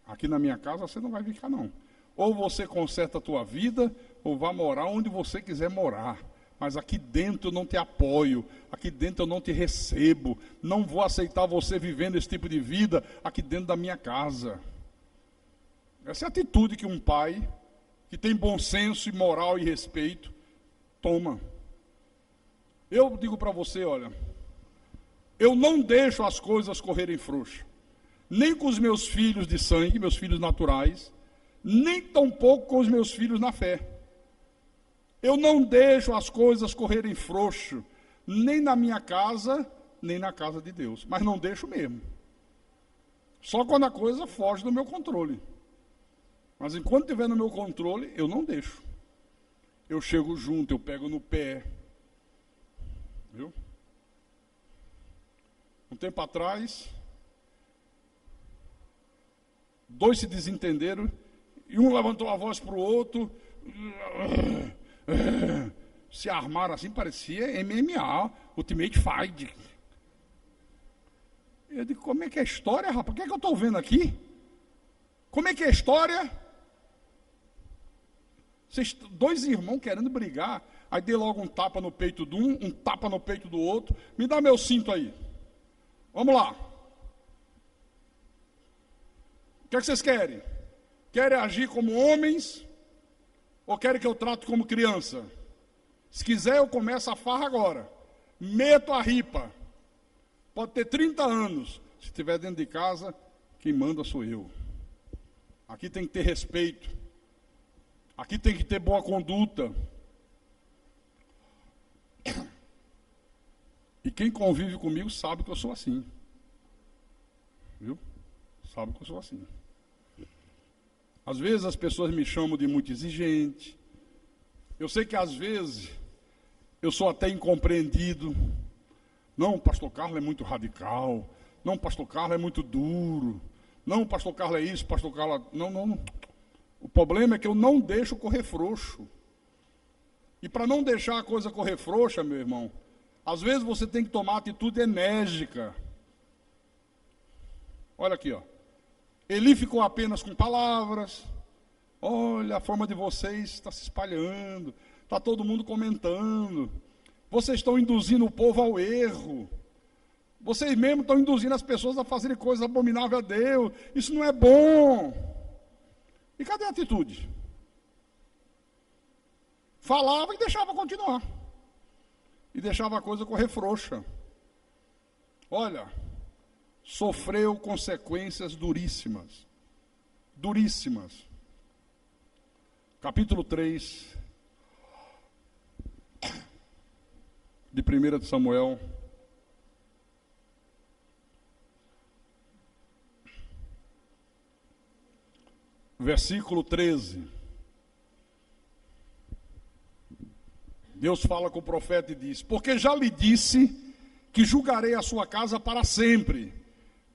Aqui na minha casa você não vai ficar não. Ou você conserta a tua vida, ou vá morar onde você quiser morar. Mas aqui dentro eu não te apoio, aqui dentro eu não te recebo, não vou aceitar você vivendo esse tipo de vida aqui dentro da minha casa. Essa é a atitude que um pai, que tem bom senso e moral e respeito, toma. Eu digo para você, olha, eu não deixo as coisas correrem frouxo, nem com os meus filhos de sangue, meus filhos naturais, nem tampouco com os meus filhos na fé. Eu não deixo as coisas correrem frouxo, nem na minha casa, nem na casa de Deus. Mas não deixo mesmo. Só quando a coisa foge do meu controle. Mas enquanto estiver no meu controle, eu não deixo. Eu chego junto, eu pego no pé. Viu? Um tempo atrás, dois se desentenderam, e um levantou a voz para o outro, se armaram assim, parecia MMA, Ultimate Fight. Eu digo, como é que é a história, rapaz? O que é que eu estou vendo aqui? Como é que é a história? Vocês, dois irmãos querendo brigar, aí dei logo um tapa no peito de um tapa no peito do outro, me dá meu cinto aí. Vamos lá. O que é que vocês querem? Querem agir como homens ou querem que eu trate como criança? Se quiser, eu começo a farra agora. Meto a ripa. Pode ter 30 anos. Se estiver dentro de casa, quem manda sou eu. Aqui tem que ter respeito. Aqui tem que ter boa conduta. E quem convive comigo sabe que eu sou assim. Viu? Sabe que eu sou assim. Às vezes as pessoas me chamam de muito exigente. Eu sei que às vezes eu sou até incompreendido. Não, o pastor Carlos é muito radical. Não, o pastor Carlos é muito duro. Não, o pastor Carlos é isso, o pastor Carlos... Não. O problema é que eu não deixo correr frouxo. E para não deixar a coisa correr frouxa, meu irmão, às vezes você tem que tomar atitude enérgica. Olha aqui, ó. Eli ficou apenas com palavras. Olha, a forma de vocês está se espalhando. Está todo mundo comentando. Vocês estão induzindo o povo ao erro. Vocês mesmos estão induzindo as pessoas a fazerem coisas abomináveis a Deus. Isso não é bom. E cadê a atitude? Falava e deixava continuar. E deixava a coisa correr frouxa. Olha, sofreu consequências duríssimas. Duríssimas. Capítulo 3 de 1 de Samuel. Versículo 13. Deus fala com o profeta e diz: porque já lhe disse que julgarei a sua casa para sempre,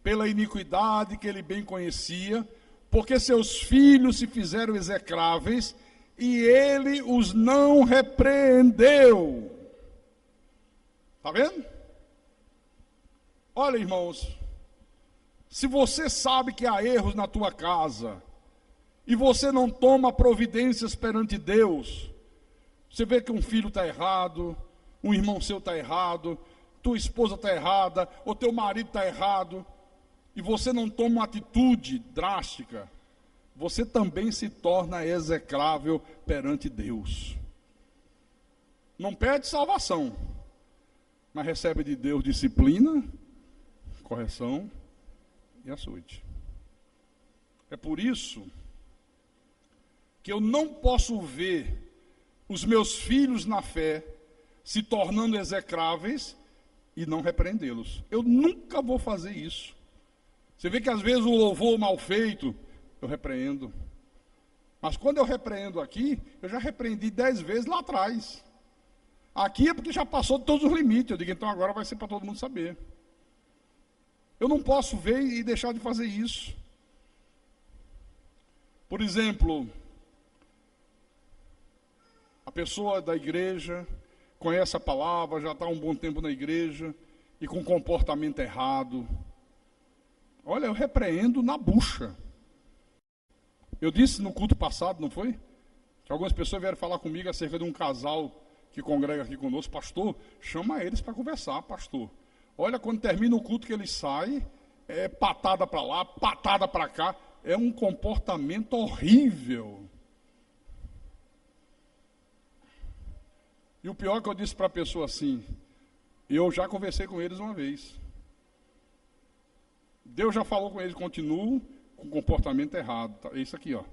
pela iniquidade que ele bem conhecia, porque seus filhos se fizeram execráveis, e ele os não repreendeu. Está vendo? Olha, irmãos, se você sabe que há erros na tua casa, e você não toma providências perante Deus, você vê que um filho está errado, um irmão seu está errado, tua esposa está errada, ou teu marido está errado, e você não toma uma atitude drástica, você também se torna execrável perante Deus. Não perde salvação, mas recebe de Deus disciplina, correção e açoite. É por isso que eu não posso ver os meus filhos na fé se tornando execráveis e não repreendê-los. Eu nunca vou fazer isso. Você vê que às vezes um louvor mal feito, eu repreendo. Mas quando eu repreendo aqui, eu já repreendi 10 vezes lá atrás. Aqui é porque já passou de todos os limites. Eu digo, então agora vai ser para todo mundo saber. Eu não posso ver e deixar de fazer isso. Por exemplo, a pessoa da igreja conhece a palavra, já está há um bom tempo na igreja, e com comportamento errado. Olha, eu repreendo na bucha. Eu disse no culto passado, não foi? Que algumas pessoas vieram falar comigo acerca de um casal que congrega aqui conosco. Pastor, chama eles para conversar, pastor. Olha, quando termina o culto que eles saem, é patada para lá, patada para cá. É um comportamento horrível. E o pior é que eu disse para a pessoa assim, eu já conversei com eles uma vez. Deus já falou com eles, continuam com comportamento errado. É isso aqui, ó.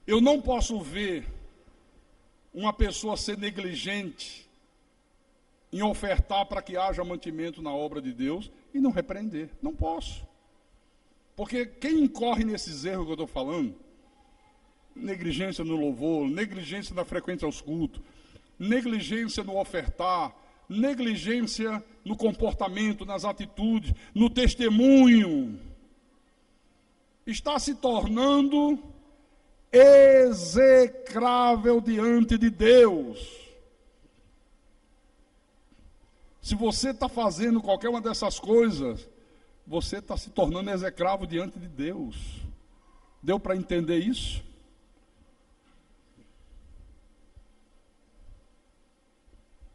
Eu não posso ver uma pessoa ser negligente em ofertar para que haja mantimento na obra de Deus e não repreender. Não posso. Porque quem incorre nesses erros que eu estou falando, negligência no louvor, negligência na frequência aos cultos, negligência no ofertar, negligência no comportamento, nas atitudes, no testemunho, está se tornando execrável diante de Deus. Se você está fazendo qualquer uma dessas coisas, você está se tornando execrável diante de Deus. Deu para entender isso?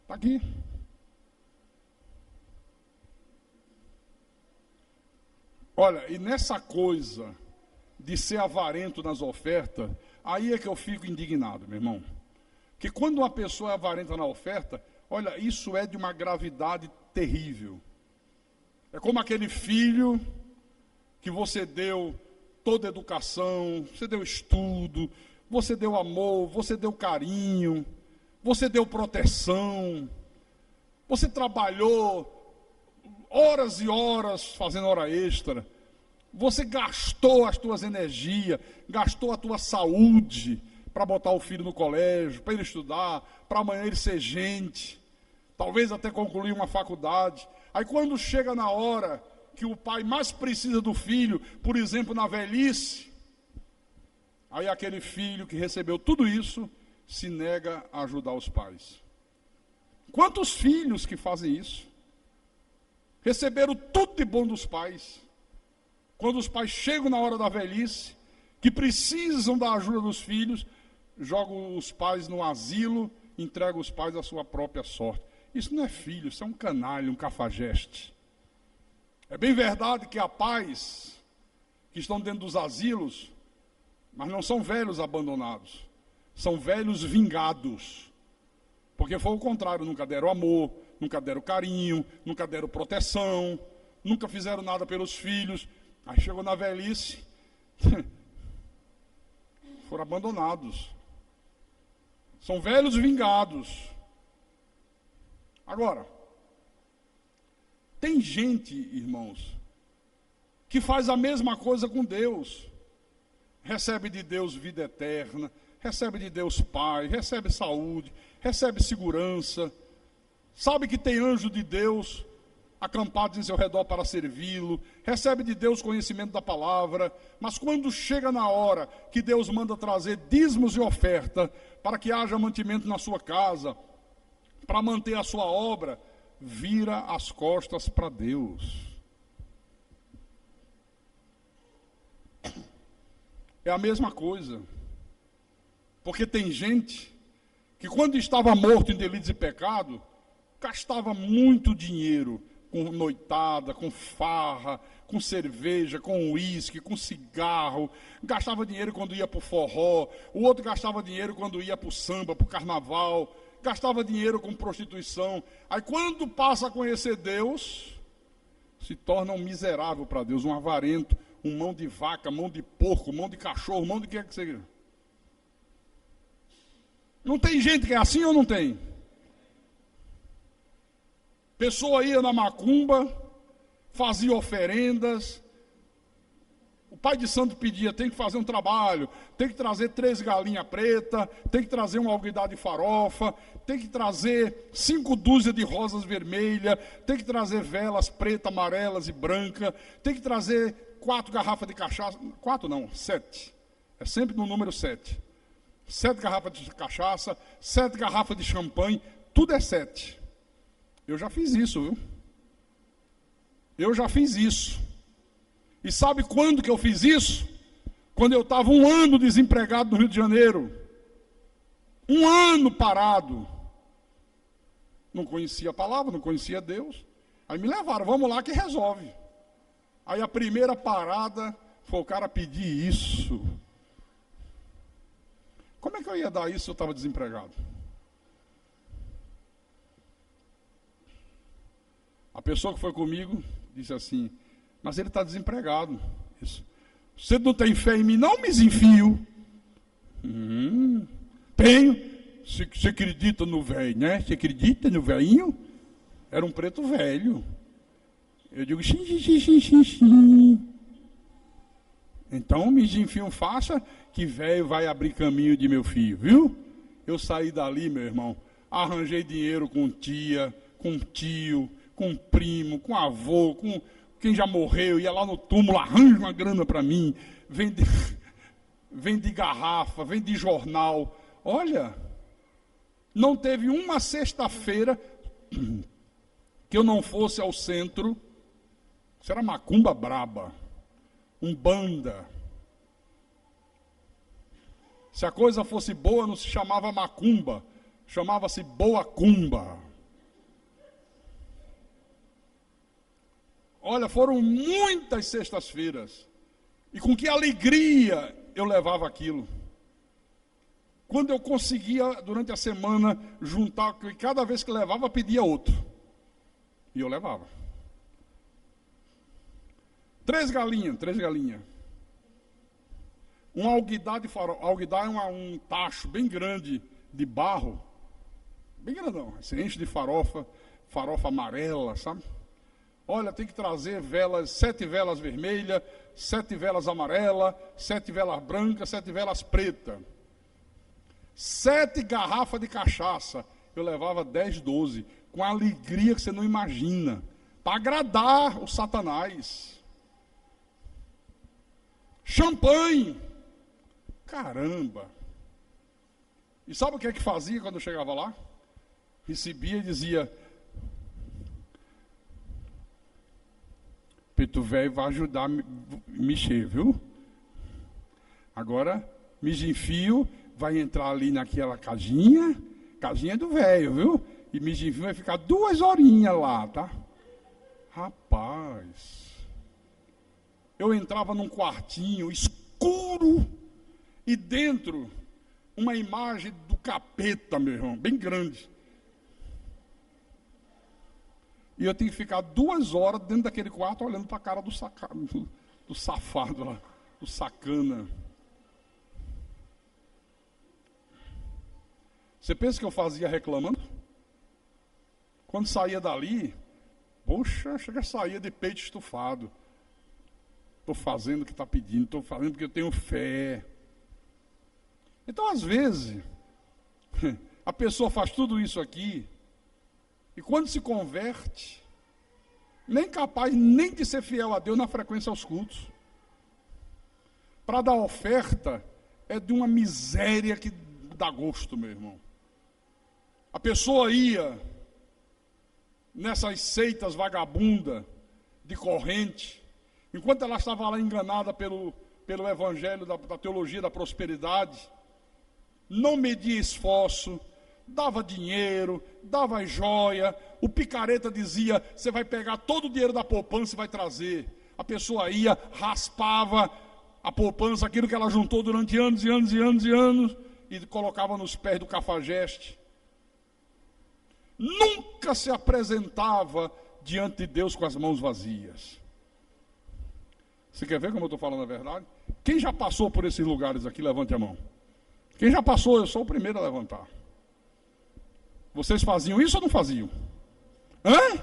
Está aqui. Olha, e nessa coisa de ser avarento nas ofertas, aí é que eu fico indignado, meu irmão. Porque quando uma pessoa é avarenta na oferta, olha, isso é de uma gravidade terrível. É como aquele filho que você deu toda a educação, você deu estudo, você deu amor, você deu carinho, você deu proteção, você trabalhou horas e horas fazendo hora extra, você gastou as tuas energias, gastou a tua saúde para botar o filho no colégio, para ele estudar, para amanhã ele ser gente, talvez até concluir uma faculdade. Aí quando chega na hora que o pai mais precisa do filho, por exemplo, na velhice, aí aquele filho que recebeu tudo isso se nega a ajudar os pais. Quantos filhos que fazem isso? Receberam tudo de bom dos pais. Quando os pais chegam na hora da velhice, que precisam da ajuda dos filhos, jogam os pais no asilo, entregam os pais à sua própria sorte. Isso não é filho, isso é um canalha, um cafajeste. É bem verdade que há pais que estão dentro dos asilos, mas não são velhos abandonados. São velhos vingados, porque foi o contrário, nunca deram amor, nunca deram carinho, nunca deram proteção, nunca fizeram nada pelos filhos, aí chegou na velhice, foram abandonados. São velhos vingados. Agora, tem gente, irmãos, que faz a mesma coisa com Deus. recebe de Deus vida eterna, recebe de Deus Pai, recebe saúde, recebe segurança, sabe que tem anjo de Deus acampados em seu redor para servi-lo, recebe de Deus conhecimento da palavra, mas quando chega na hora que Deus manda trazer dízimos e oferta, para que haja mantimento na sua casa, para manter a sua obra, vira as costas para Deus. É a mesma coisa, porque tem gente que quando estava morto em delitos e pecado, gastava muito dinheiro com noitada, com farra, com cerveja, com uísque, com cigarro, gastava dinheiro quando ia para o forró, o outro gastava dinheiro quando ia para o samba, para o carnaval, gastava dinheiro com prostituição. Aí quando passa a conhecer Deus, se torna um miserável para Deus, um avarento, um mão de vaca, mão de porco, mão de cachorro, mão de que é que seja. Não tem gente que é assim ou não tem? Pessoa ia na macumba, fazia oferendas. O pai de santo pedia, tem que fazer um trabalho, tem que trazer 3 galinhas pretas, tem que trazer uma alguidade de farofa, tem que trazer 5 dúzias de rosas vermelhas, tem que trazer velas pretas, amarelas e brancas, tem que trazer 4 garrafas de cachaça, 4 não, 7, é sempre no número 7. 7 garrafas de cachaça, 7 garrafas de champanhe, tudo é 7. Eu já fiz isso, viu? Eu já fiz isso. E sabe quando que eu fiz isso? Quando eu estava 1 ano desempregado no Rio de Janeiro. 1 ano parado. Não conhecia a palavra, não conhecia Deus. Aí me levaram, vamos lá que resolve. Aí a primeira parada foi o cara pedir isso. Como é que eu ia dar isso se eu estava desempregado? A pessoa que foi comigo disse assim, mas ele está desempregado. Isso. Você não tem fé em mim? Não, me enfio. Tenho. Você acredita no velho, né? Você acredita no velhinho? Era um preto velho. Eu digo, sim. Então, me enfio, faça que velho vai abrir caminho de meu filho, viu? Eu saí dali, meu irmão, arranjei dinheiro com tia, com tio, com primo, com avô, com quem já morreu, ia lá no túmulo, arranja uma grana para mim, vende garrafa, vende jornal. Olha, não teve uma sexta-feira que eu não fosse ao centro. Isso era macumba braba, umbanda. Se a coisa fosse boa, não se chamava macumba, chamava-se boa cumba. Olha, foram muitas sextas-feiras. E com que alegria eu levava aquilo. Quando eu conseguia, durante a semana, juntar, e cada vez que levava, pedia outro. E eu levava. 3 galinhas. Um alguidar de farol. Alguidar é um tacho bem grande de barro. Bem grandão. Você enche de farofa amarela, sabe? Olha, tem que trazer velas, 7 velas vermelhas, 7 velas amarelas, 7 velas brancas, 7 velas pretas. 7 garrafas de cachaça. Eu levava 10, 12, com a alegria que você não imagina, para agradar o Satanás. Champanhe. Caramba. E sabe o que é que fazia quando eu chegava lá? Recebia e dizia, Preto velho vai ajudar a mexer, viu? Agora, enfio, vai entrar ali naquela casinha do velho, viu? E enfio vai ficar 2 horinhas lá, tá? Rapaz, eu entrava num quartinho escuro e dentro uma imagem do capeta, meu irmão, bem grande. E eu tinha que ficar 2 horas dentro daquele quarto olhando para a cara do safado lá, do sacana. Você pensa que eu fazia reclamando? Quando saía dali, poxa, saía de peito estufado. Estou fazendo o que está pedindo, estou fazendo porque eu tenho fé. Então, às vezes, a pessoa faz tudo isso aqui, e quando se converte, nem capaz nem de ser fiel a Deus na frequência aos cultos. Para dar oferta, é de uma miséria que dá gosto, meu irmão. A pessoa ia nessas seitas vagabundas de corrente, enquanto ela estava lá enganada pelo evangelho da teologia da prosperidade, não media esforço, dava dinheiro, dava joia, o picareta dizia, você vai pegar todo o dinheiro da poupança e vai trazer. A pessoa ia, raspava a poupança, aquilo que ela juntou durante anos e anos e anos e anos, e colocava nos pés do cafajeste. Nunca se apresentava diante de Deus com as mãos vazias. Você quer ver como eu estou falando a verdade? Quem já passou por esses lugares aqui, levante a mão. Quem já passou, eu sou o primeiro a levantar. Vocês faziam isso ou não faziam? Hã?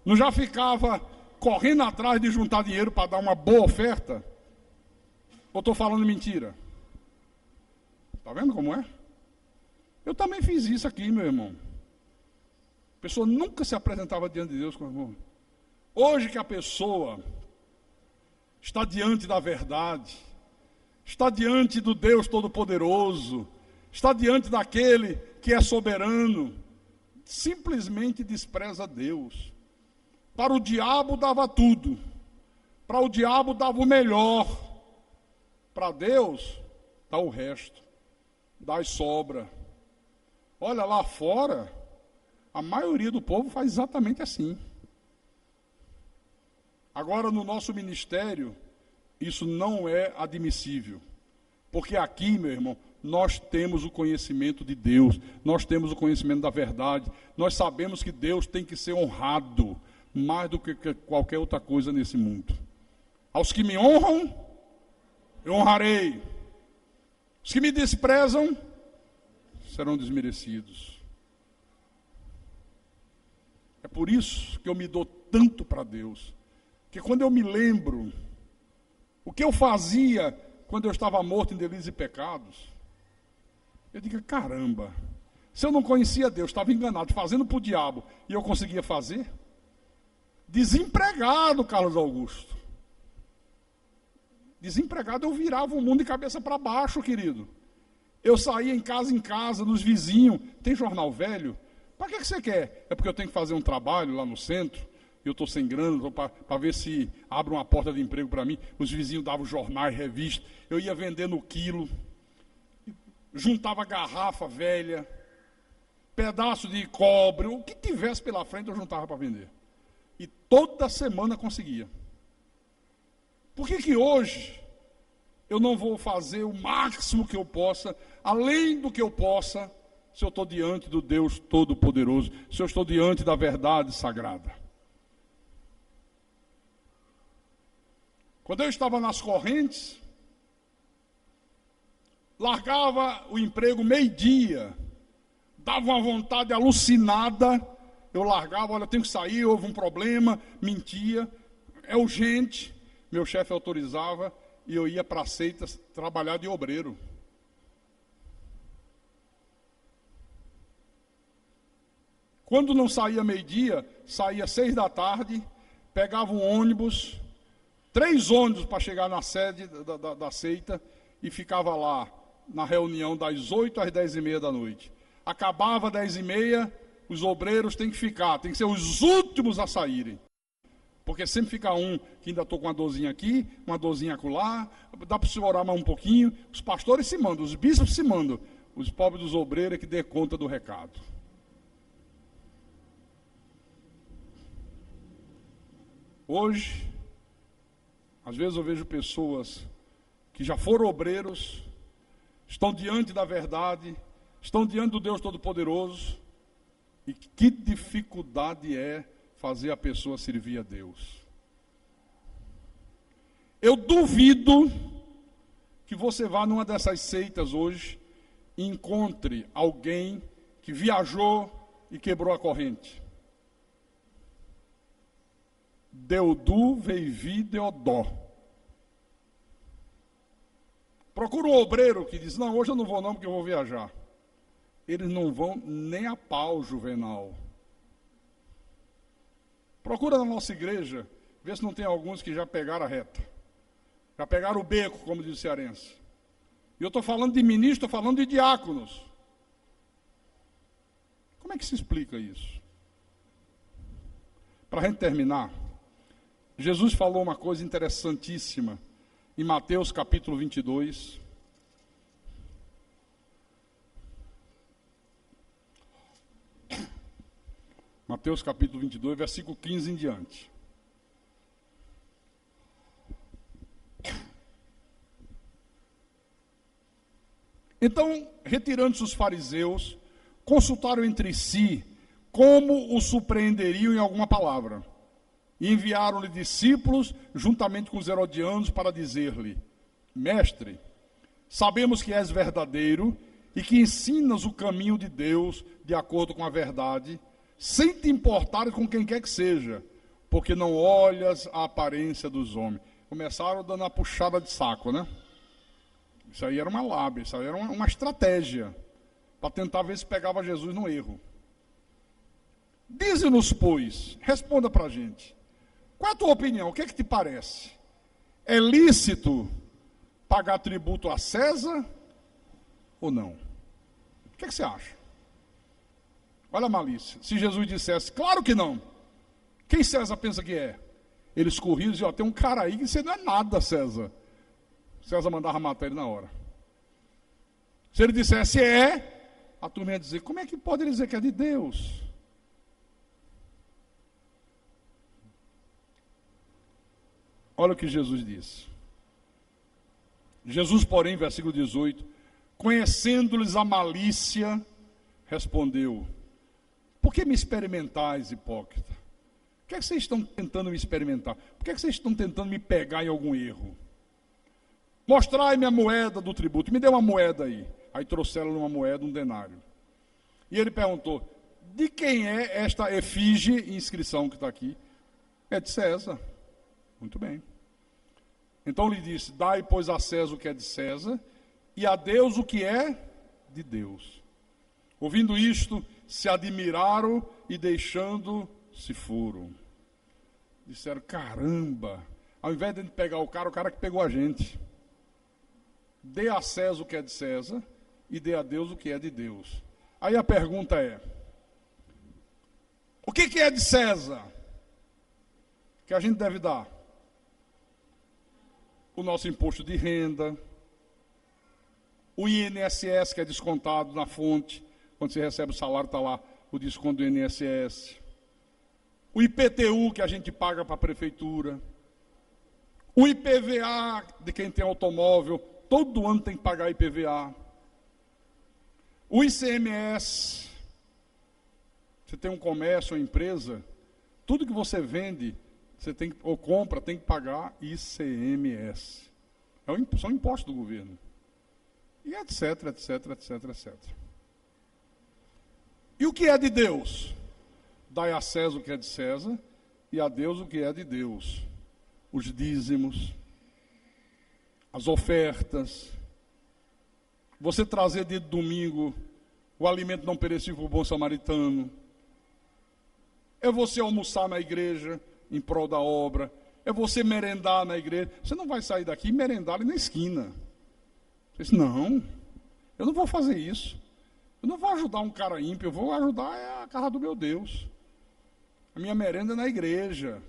Não já ficava correndo atrás de juntar dinheiro para dar uma boa oferta? Ou estou falando mentira? Está vendo como é? Eu também fiz isso aqui, meu irmão. A pessoa nunca se apresentava diante de Deus com as mãos. Hoje que a pessoa está diante da verdade, está diante do Deus Todo-Poderoso, está diante daquele que é soberano, simplesmente despreza Deus. Para o diabo dava tudo, para o diabo dava o melhor, para Deus dá o resto, dá as sobra. Olha, lá fora, a maioria do povo faz exatamente assim. Agora, no nosso ministério, isso não é admissível. Porque aqui, meu irmão, nós temos o conhecimento de Deus, nós temos o conhecimento da verdade, nós sabemos que Deus tem que ser honrado, mais do que qualquer outra coisa nesse mundo. Aos que me honram, eu honrarei. Os que me desprezam, serão desmerecidos. É por isso que eu me dou tanto para Deus. Que quando eu me lembro o que eu fazia quando eu estava morto em delitos e pecados, eu digo, caramba, se eu não conhecia Deus, estava enganado, fazendo para o diabo, e eu conseguia fazer? Desempregado, Carlos Augusto. Desempregado, eu virava o mundo de cabeça para baixo, querido. Eu saía em casa, nos vizinhos. Tem jornal velho? Para que você quer? É porque eu tenho que fazer um trabalho lá no centro, e eu estou sem grana, para ver se abre uma porta de emprego para mim. Os vizinhos davam jornais, revistas, eu ia vender no quilo, juntava garrafa velha, pedaço de cobre, o que tivesse pela frente eu juntava para vender. E toda semana conseguia. Por que hoje eu não vou fazer o máximo que eu possa, além do que eu possa, se eu estou diante do Deus Todo-Poderoso, se eu estou diante da verdade sagrada? Quando eu estava nas correntes, largava o emprego meio-dia, dava uma vontade alucinada, eu largava, olha, eu tenho que sair, houve um problema, mentia, é urgente, meu chefe autorizava, e eu ia para a seita trabalhar de obreiro. Quando não saía meio-dia, saía 6 da tarde, pegava um ônibus, 3 ônibus para chegar na sede da seita, e ficava lá, na reunião das 8 às 10h30 da noite. Acabava 10h30, os obreiros têm que ficar, tem que ser os últimos a saírem. Porque sempre fica um que ainda estou com uma dorzinha aqui, uma dorzinha acolá, dá para você orar mais um pouquinho. Os pastores se mandam, os bispos se mandam, os pobres dos obreiros é que dê conta do recado. Hoje, às vezes eu vejo pessoas que já foram obreiros, estão diante da verdade, estão diante do Deus Todo-Poderoso, e que dificuldade é fazer a pessoa servir a Deus. Eu duvido que você vá numa dessas seitas hoje e encontre alguém que viajou e quebrou a corrente. Deudu, Veivi, Deodó. Procura um obreiro que diz, não, hoje eu não vou não porque eu vou viajar. Eles não vão nem a pau, Juvenal. Procura na nossa igreja, vê se não tem alguns que já pegaram a reta. Já pegaram o beco, como diz o cearense. E eu estou falando de ministro, estou falando de diáconos. Como é que se explica isso? Para a gente terminar, Jesus falou uma coisa interessantíssima em Mateus capítulo 22. Mateus capítulo 22, versículo 15 em diante. Então, retirando-se os fariseus, consultaram entre si como o surpreenderiam em alguma palavra. E enviaram-lhe discípulos, juntamente com os herodianos, para dizer-lhe, Mestre, sabemos que és verdadeiro e que ensinas o caminho de Deus de acordo com a verdade, sem te importar com quem quer que seja, porque não olhas a aparência dos homens. Começaram dando uma puxada de saco, né? Isso aí era uma lábia, isso aí era uma estratégia, para tentar ver se pegava Jesus no erro. Dize-nos, pois, responda para a gente, qual é a tua opinião? O que é que te parece? É lícito pagar tributo a César ou não? O que é que você acha? Olha a malícia. Se Jesus dissesse, claro que não. Quem César pensa que é? Eles corriam e diziam, tem um cara aí que você não é nada, César. César mandava matar ele na hora. Se ele dissesse a turma ia dizer, como é que pode ele dizer que é de Deus? Olha o que Jesus disse. Jesus, porém, versículo 18, conhecendo-lhes a malícia, respondeu, por que me experimentais, hipócrita? Por que vocês estão tentando me experimentar? Por que vocês estão tentando me pegar em algum erro? Mostrai-me a moeda do tributo, me dê uma moeda aí. Aí trouxeram uma moeda, um denário. E ele perguntou, de quem é esta efígie e inscrição que está aqui? É de César. Muito bem. Então lhe disse, dai, pois, a César o que é de César, e a Deus o que é de Deus. Ouvindo isto, se admiraram e deixando-se foram. Disseram, caramba, ao invés de a gente pegar o cara que pegou a gente. Dê a César o que é de César, e dê a Deus o que é de Deus. Aí a pergunta é, o que é de César? Que a gente deve dar? O nosso imposto de renda, o INSS que é descontado na fonte, quando você recebe o salário está lá o desconto do INSS, o IPTU que a gente paga para a prefeitura, o IPVA de quem tem automóvel, todo ano tem que pagar IPVA, o ICMS, você tem um comércio, uma empresa, tudo que você vende, você tem ou compra, tem que pagar ICMS. São impostos do governo. E etc, etc, etc, etc. E o que é de Deus? Dai a César o que é de César, e a Deus o que é de Deus. Os dízimos, as ofertas, você trazer dia de domingo o alimento não perecível para o bom samaritano, é você almoçar na igreja em prol da obra, é você merendar na igreja. Você não vai sair daqui e merendar ali na esquina. Você diz, não, eu não vou fazer isso. Eu não vou ajudar um cara ímpio, eu vou ajudar a casa do meu Deus. A minha merenda é na igreja.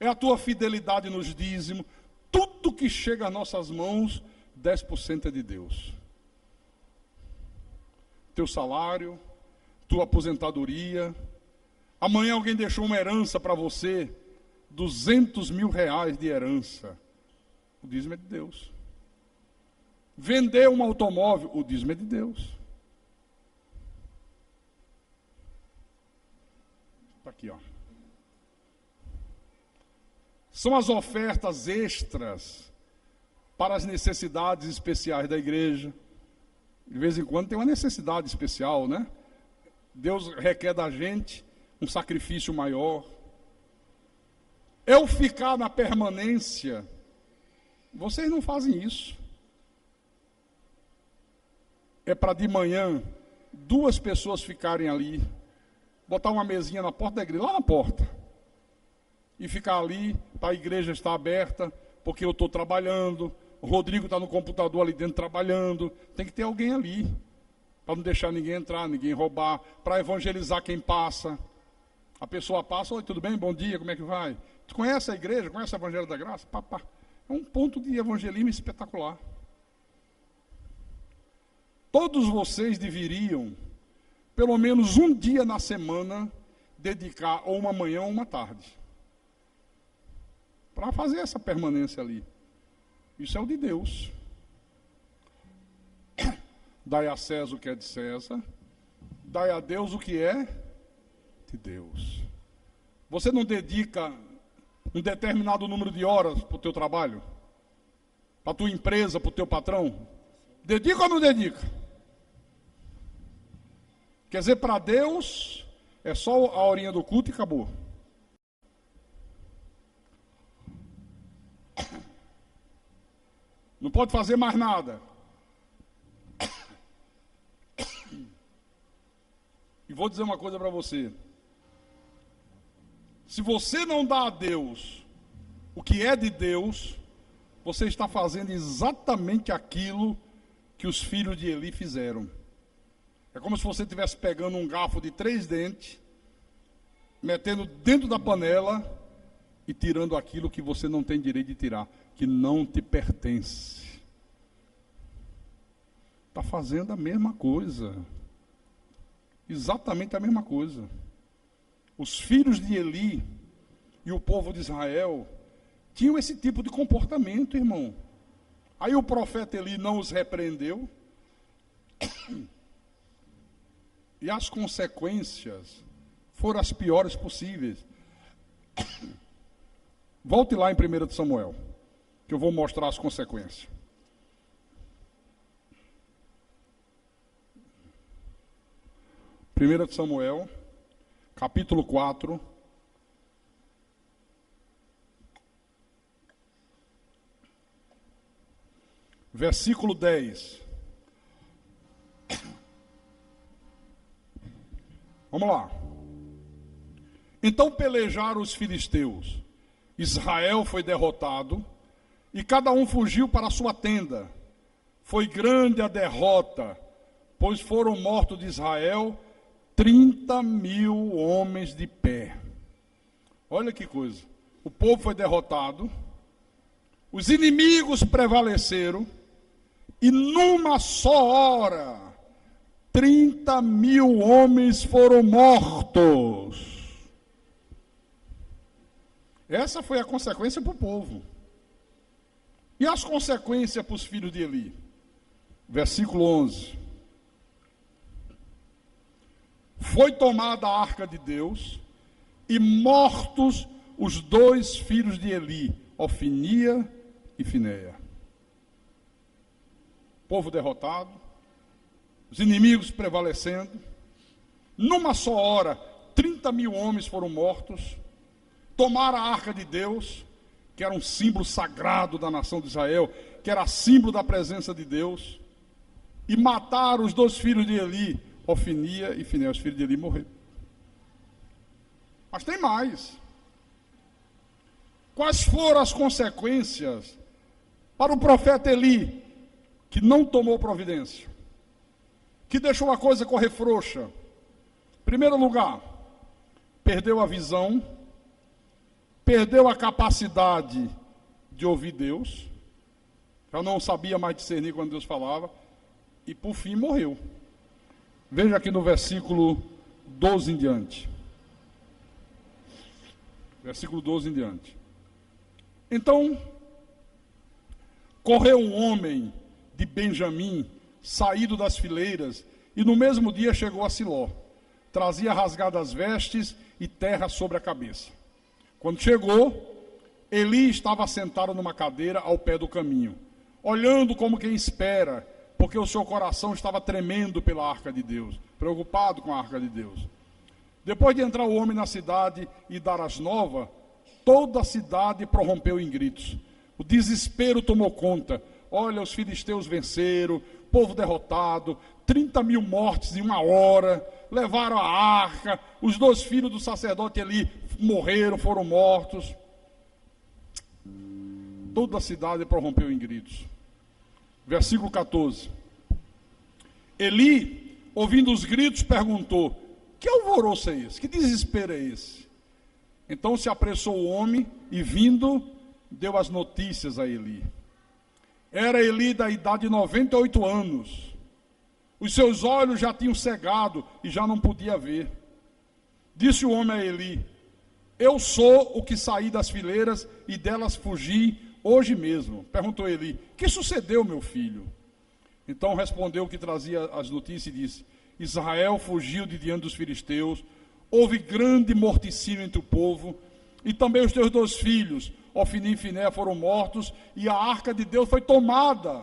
É a tua fidelidade nos dízimos. Tudo que chega às nossas mãos, 10% é de Deus. Teu salário, tua aposentadoria. Amanhã alguém deixou uma herança para você, 200 mil reais de herança. O dízimo é de Deus. Vender um automóvel, o dízimo é de Deus. Está aqui, ó. São as ofertas extras para as necessidades especiais da igreja. De vez em quando tem uma necessidade especial, né? Deus requer da gente um sacrifício maior. Eu ficar na permanência. Vocês não fazem isso. É para de manhã 2 pessoas ficarem ali, botar uma mesinha na porta da igreja, lá na porta, e ficar ali para a igreja estar aberta, porque eu estou trabalhando, o Rodrigo está no computador ali dentro trabalhando, tem que ter alguém ali, para não deixar ninguém entrar, ninguém roubar, para evangelizar quem passa. A pessoa passa, oi, tudo bem? Bom dia, como é que vai? Tu conhece a igreja? Conhece o Evangelho da Graça? Papá. É um ponto de evangelismo espetacular. Todos vocês deveriam, pelo menos um dia na semana, dedicar ou uma manhã ou uma tarde, para fazer essa permanência ali. Isso é o de Deus. Dai a César o que é de César, dai a Deus o que é de Deus. Você não dedica um determinado número de horas para o teu trabalho? Para a tua empresa, para o teu patrão? Dedica ou não dedica? Quer dizer, para Deus, é só a horinha do culto e acabou. Não pode fazer mais nada. E vou dizer uma coisa para você. Se você não dá a Deus o que é de Deus, você está fazendo exatamente aquilo que os filhos de Eli fizeram. É como se você estivesse pegando um garfo de 3 dentes, metendo dentro da panela e tirando aquilo que você não tem direito de tirar, que não te pertence. Está fazendo a mesma coisa. Exatamente a mesma coisa. Os filhos de Eli e o povo de Israel tinham esse tipo de comportamento, irmão. Aí o profeta Eli não os repreendeu. E as consequências foram as piores possíveis. Volte lá em 1 Samuel, que eu vou mostrar as consequências. Primeira de Samuel, capítulo 4. Versículo 10. Vamos lá. Então pelejaram os filisteus. Israel foi derrotado e cada um fugiu para a sua tenda. Foi grande a derrota, pois foram mortos de Israel 30.000 homens de pé. Olha que coisa. O povo foi derrotado, os inimigos prevaleceram, e numa só hora, 30.000 homens foram mortos. Essa foi a consequência para o povo. E as consequências para os filhos de Eli? Versículo 11. Foi tomada a arca de Deus e mortos os 2 filhos de Eli, Ofnia e Finéia. Povo derrotado, os inimigos prevalecendo. Numa só hora, 30.000 homens foram mortos. Tomaram a arca de Deus, que era um símbolo sagrado da nação de Israel, que era símbolo da presença de Deus, e mataram os 2 filhos de Eli, Ofnia e Finéia. Os filhos de Eli morreram. Mas tem mais. Quais foram as consequências para o profeta Eli, que não tomou providência, que deixou a coisa correr frouxa? Em primeiro lugar, perdeu a visão, perdeu a capacidade de ouvir Deus, já não sabia mais discernir quando Deus falava, e por fim morreu. Veja aqui no versículo 12 em diante. Versículo 12 em diante. Então, correu um homem de Benjamim, saído das fileiras, e no mesmo dia chegou a Siló. Trazia rasgadas vestes e terra sobre a cabeça. Quando chegou, Eli estava sentado numa cadeira ao pé do caminho, olhando como quem espera, porque o seu coração estava tremendo pela arca de Deus, preocupado com a arca de Deus. Depois de entrar o homem na cidade e dar as novas, toda a cidade prorrompeu em gritos. O desespero tomou conta. Olha, os filisteus venceram, povo derrotado, 30.000 mortes em 1 hora, levaram a arca, os 2 filhos do sacerdote ali morreram, foram mortos. Toda a cidade prorrompeu em gritos. Versículo 14. Eli, ouvindo os gritos, perguntou: que alvoroço é esse? Que desespero é esse? Então se apressou o homem e, vindo, deu as notícias a Eli. Era Eli da idade de 98 anos. Os seus olhos já tinham cegado e já não podia ver. Disse o homem a Eli: eu sou o que saí das fileiras e delas fugi hoje mesmo. Perguntou Eli: que sucedeu, meu filho? Então respondeu o que trazia as notícias e disse: Israel fugiu de diante dos filisteus, houve grande morticínio entre o povo, e também os teus 2 filhos, Ofni e Finé, foram mortos, e a arca de Deus foi tomada.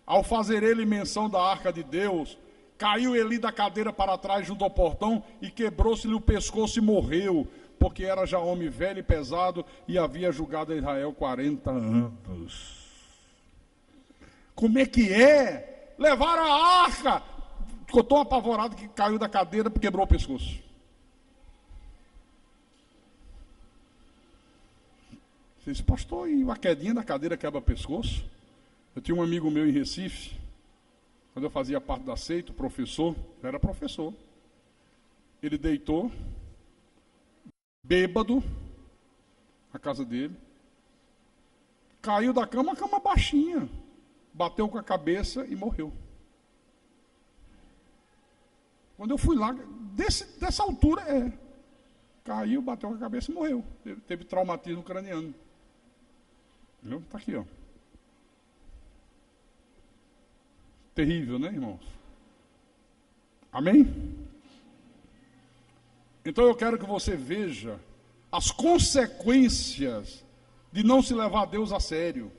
Ao fazer ele menção da arca de Deus, caiu Eli da cadeira para trás junto ao portão e quebrou-se-lhe o pescoço e morreu, porque era já homem velho e pesado e havia julgado a Israel 40 anos. Como é que é? Levaram a arca. Ficou tão apavorado que caiu da cadeira e quebrou o pescoço. Você disse: pastor, e uma quedinha da cadeira quebra o pescoço? Eu tinha um amigo meu em Recife, quando eu fazia parte da seita, professor, era professor. Ele deitou, bêbado, na casa dele, caiu da cama, a cama baixinha, bateu com a cabeça e morreu. Quando eu fui lá, dessa altura, caiu, bateu com a cabeça e morreu. Teve traumatismo craniano. Está aqui, ó. Terrível, né, irmãos? Amém? Então eu quero que você veja as consequências de não se levar Deus a sério.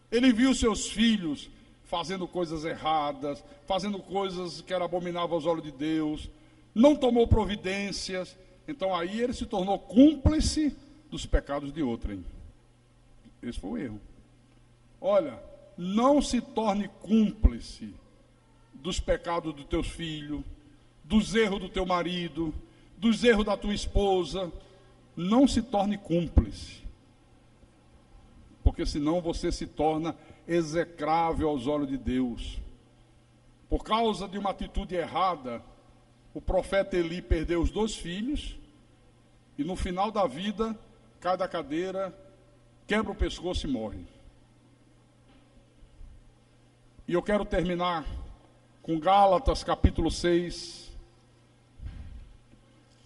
Ele viu seus filhos fazendo coisas erradas, fazendo coisas que eram abomináveis aos olhos de Deus, não tomou providências, então aí ele se tornou cúmplice dos pecados de outrem. Esse foi o erro. Olha, não se torne cúmplice dos pecados dos teus filhos, dos erros do teu marido, dos erros da tua esposa. Não se torne cúmplice, porque senão você se torna execrável aos olhos de Deus. Por causa de uma atitude errada, o profeta Eli perdeu os 2 filhos e no final da vida cai da cadeira, quebra o pescoço e morre. E eu quero terminar com Gálatas capítulo 6,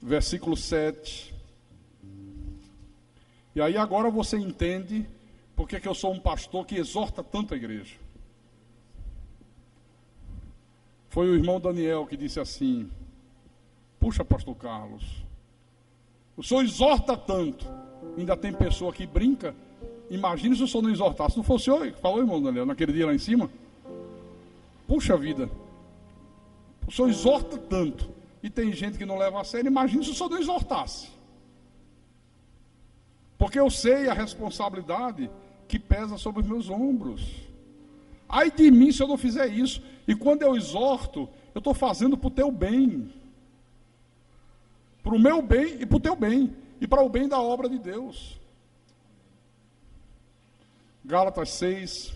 versículo 7. E aí agora você entende porque que eu sou um pastor que exorta tanto a igreja. Foi o irmão Daniel que disse assim: puxa, pastor Carlos, o senhor exorta tanto, ainda tem pessoa que brinca. Imagine se o senhor não exortasse. Não foi o senhor que falou, irmão Daniel, naquele dia lá em cima? Puxa vida, o senhor exorta tanto, e tem gente que não leva a sério. Imagine se o senhor não exortasse. Porque eu sei a responsabilidade que pesa sobre os meus ombros. Ai de mim se eu não fizer isso. E quando eu exorto, eu estou fazendo para o teu bem. Para o meu bem e para o teu bem. E para o bem da obra de Deus. Gálatas 6,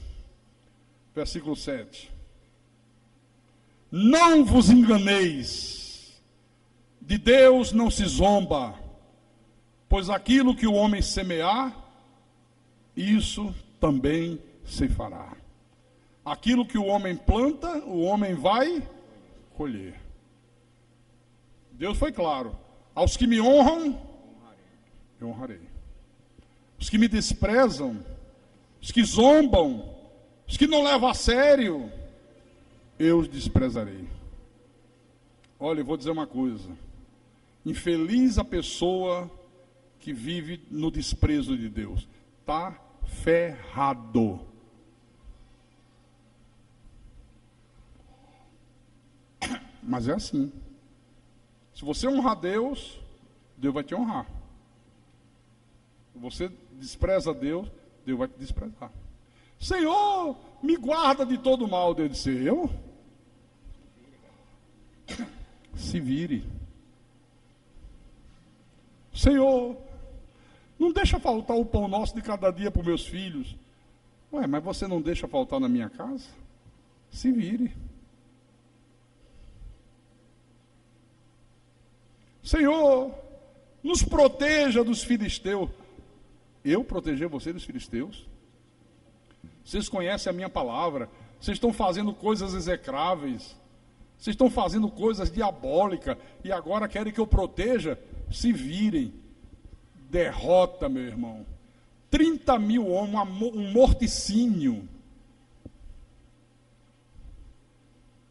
versículo 7. Não vos enganeis, de Deus não se zomba, pois aquilo que o homem semear, isso também se fará. Aquilo que o homem planta, o homem vai colher. Deus foi claro: aos que me honram, eu honrarei. Os que me desprezam, os que zombam, os que não levam a sério, eu os desprezarei. Olha, eu vou dizer uma coisa: infeliz a pessoa que vive no desprezo de Deus. Está ferrado. Mas é assim. Se você honrar Deus, Deus vai te honrar. Se você despreza Deus, Deus vai te desprezar. Senhor, me guarda de todo mal. Deus disse, eu? Se vire. Senhor, não deixa faltar o pão nosso de cada dia para os meus filhos. Ué, mas você não deixa faltar na minha casa? Se vire. Senhor, nos proteja dos filisteus. Eu proteger você dos filisteus? Vocês conhecem a minha palavra. Vocês estão fazendo coisas execráveis. Vocês estão fazendo coisas diabólicas. E agora querem que eu proteja? Se virem. Derrota, meu irmão. 30 mil homens, um morticínio.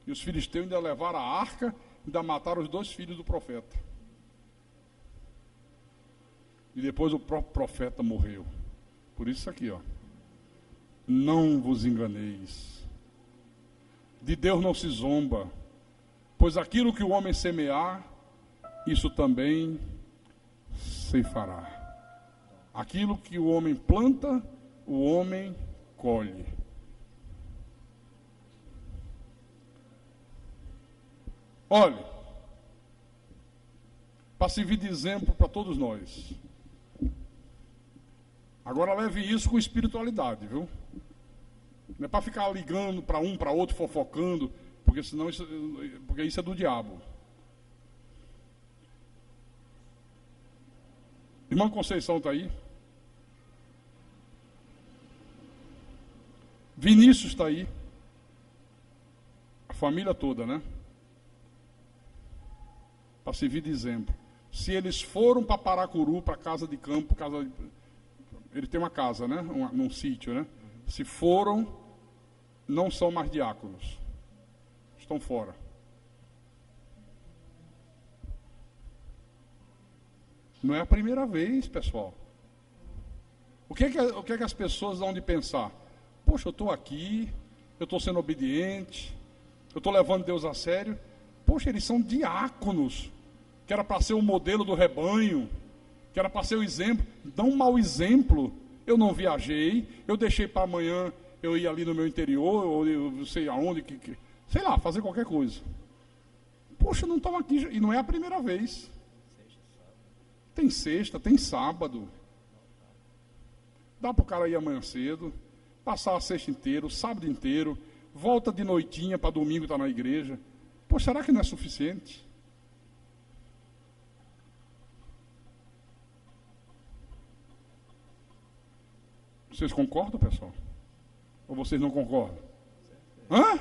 E os filisteus ainda levaram a arca, ainda mataram os 2 filhos do profeta. E depois o próprio profeta morreu. Por isso aqui, ó. Não vos enganeis. De Deus não se zomba. Pois aquilo que o homem semear, isso também se fará. Aquilo que o homem planta, o homem colhe. Olhe, para servir de exemplo para todos nós. Agora leve isso com espiritualidade, viu? Não é para ficar ligando para um, para outro, fofocando, porque senão porque isso é do diabo. Irmã Conceição está aí? Vinícius está aí? A família toda, né? Para servir de exemplo. Se eles foram para Paracuru, para casa de campo, ele tem uma casa, né? Num sítio, né? Se foram, não são mais diáconos. Estão fora. Não é a primeira vez, pessoal. O que é que as pessoas dão de pensar? Poxa, eu estou aqui, eu estou sendo obediente, eu estou levando Deus a sério. Poxa, eles são diáconos, que era para ser o modelo do rebanho, que era para ser o exemplo. Dá um mau exemplo. Eu não viajei, eu deixei para amanhã, eu ia ali no meu interior, ou eu sei aonde, sei lá, fazer qualquer coisa. Poxa, não estão aqui, e não é a primeira vez. Tem sexta, tem sábado. Dá para o cara ir amanhã cedo, passar a sexta inteira, o sábado inteiro, volta de noitinha para domingo estar na igreja. Pô, será que não é suficiente? Vocês concordam, pessoal? Ou vocês não concordam? Hã?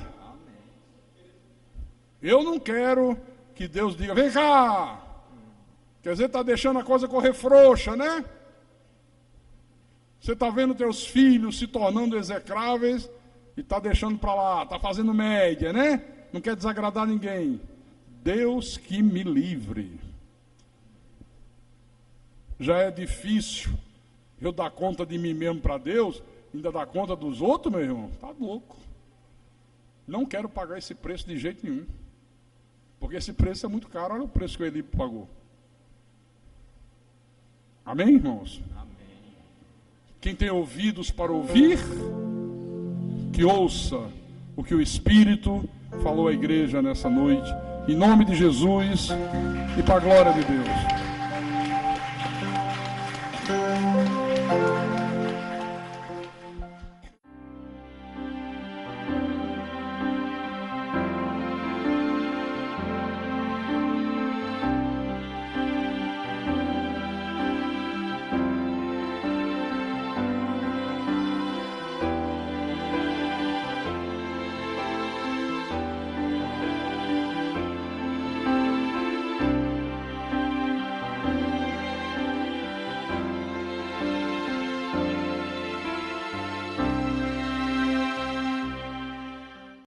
Eu não quero que Deus diga, vem cá! Quer dizer, está deixando a coisa correr frouxa, né? Você está vendo teus filhos se tornando execráveis e está deixando para lá, está fazendo média, né? Não quer desagradar ninguém. Deus que me livre. Já é difícil eu dar conta de mim mesmo para Deus, ainda dar conta dos outros, meu irmão? Está louco. Não quero pagar esse preço de jeito nenhum. Porque esse preço é muito caro. Olha o preço que o Eli pagou. Amém, irmãos? Amém. Quem tem ouvidos para ouvir, que ouça o que o Espírito falou à igreja nessa noite. Em nome de Jesus e para a glória de Deus.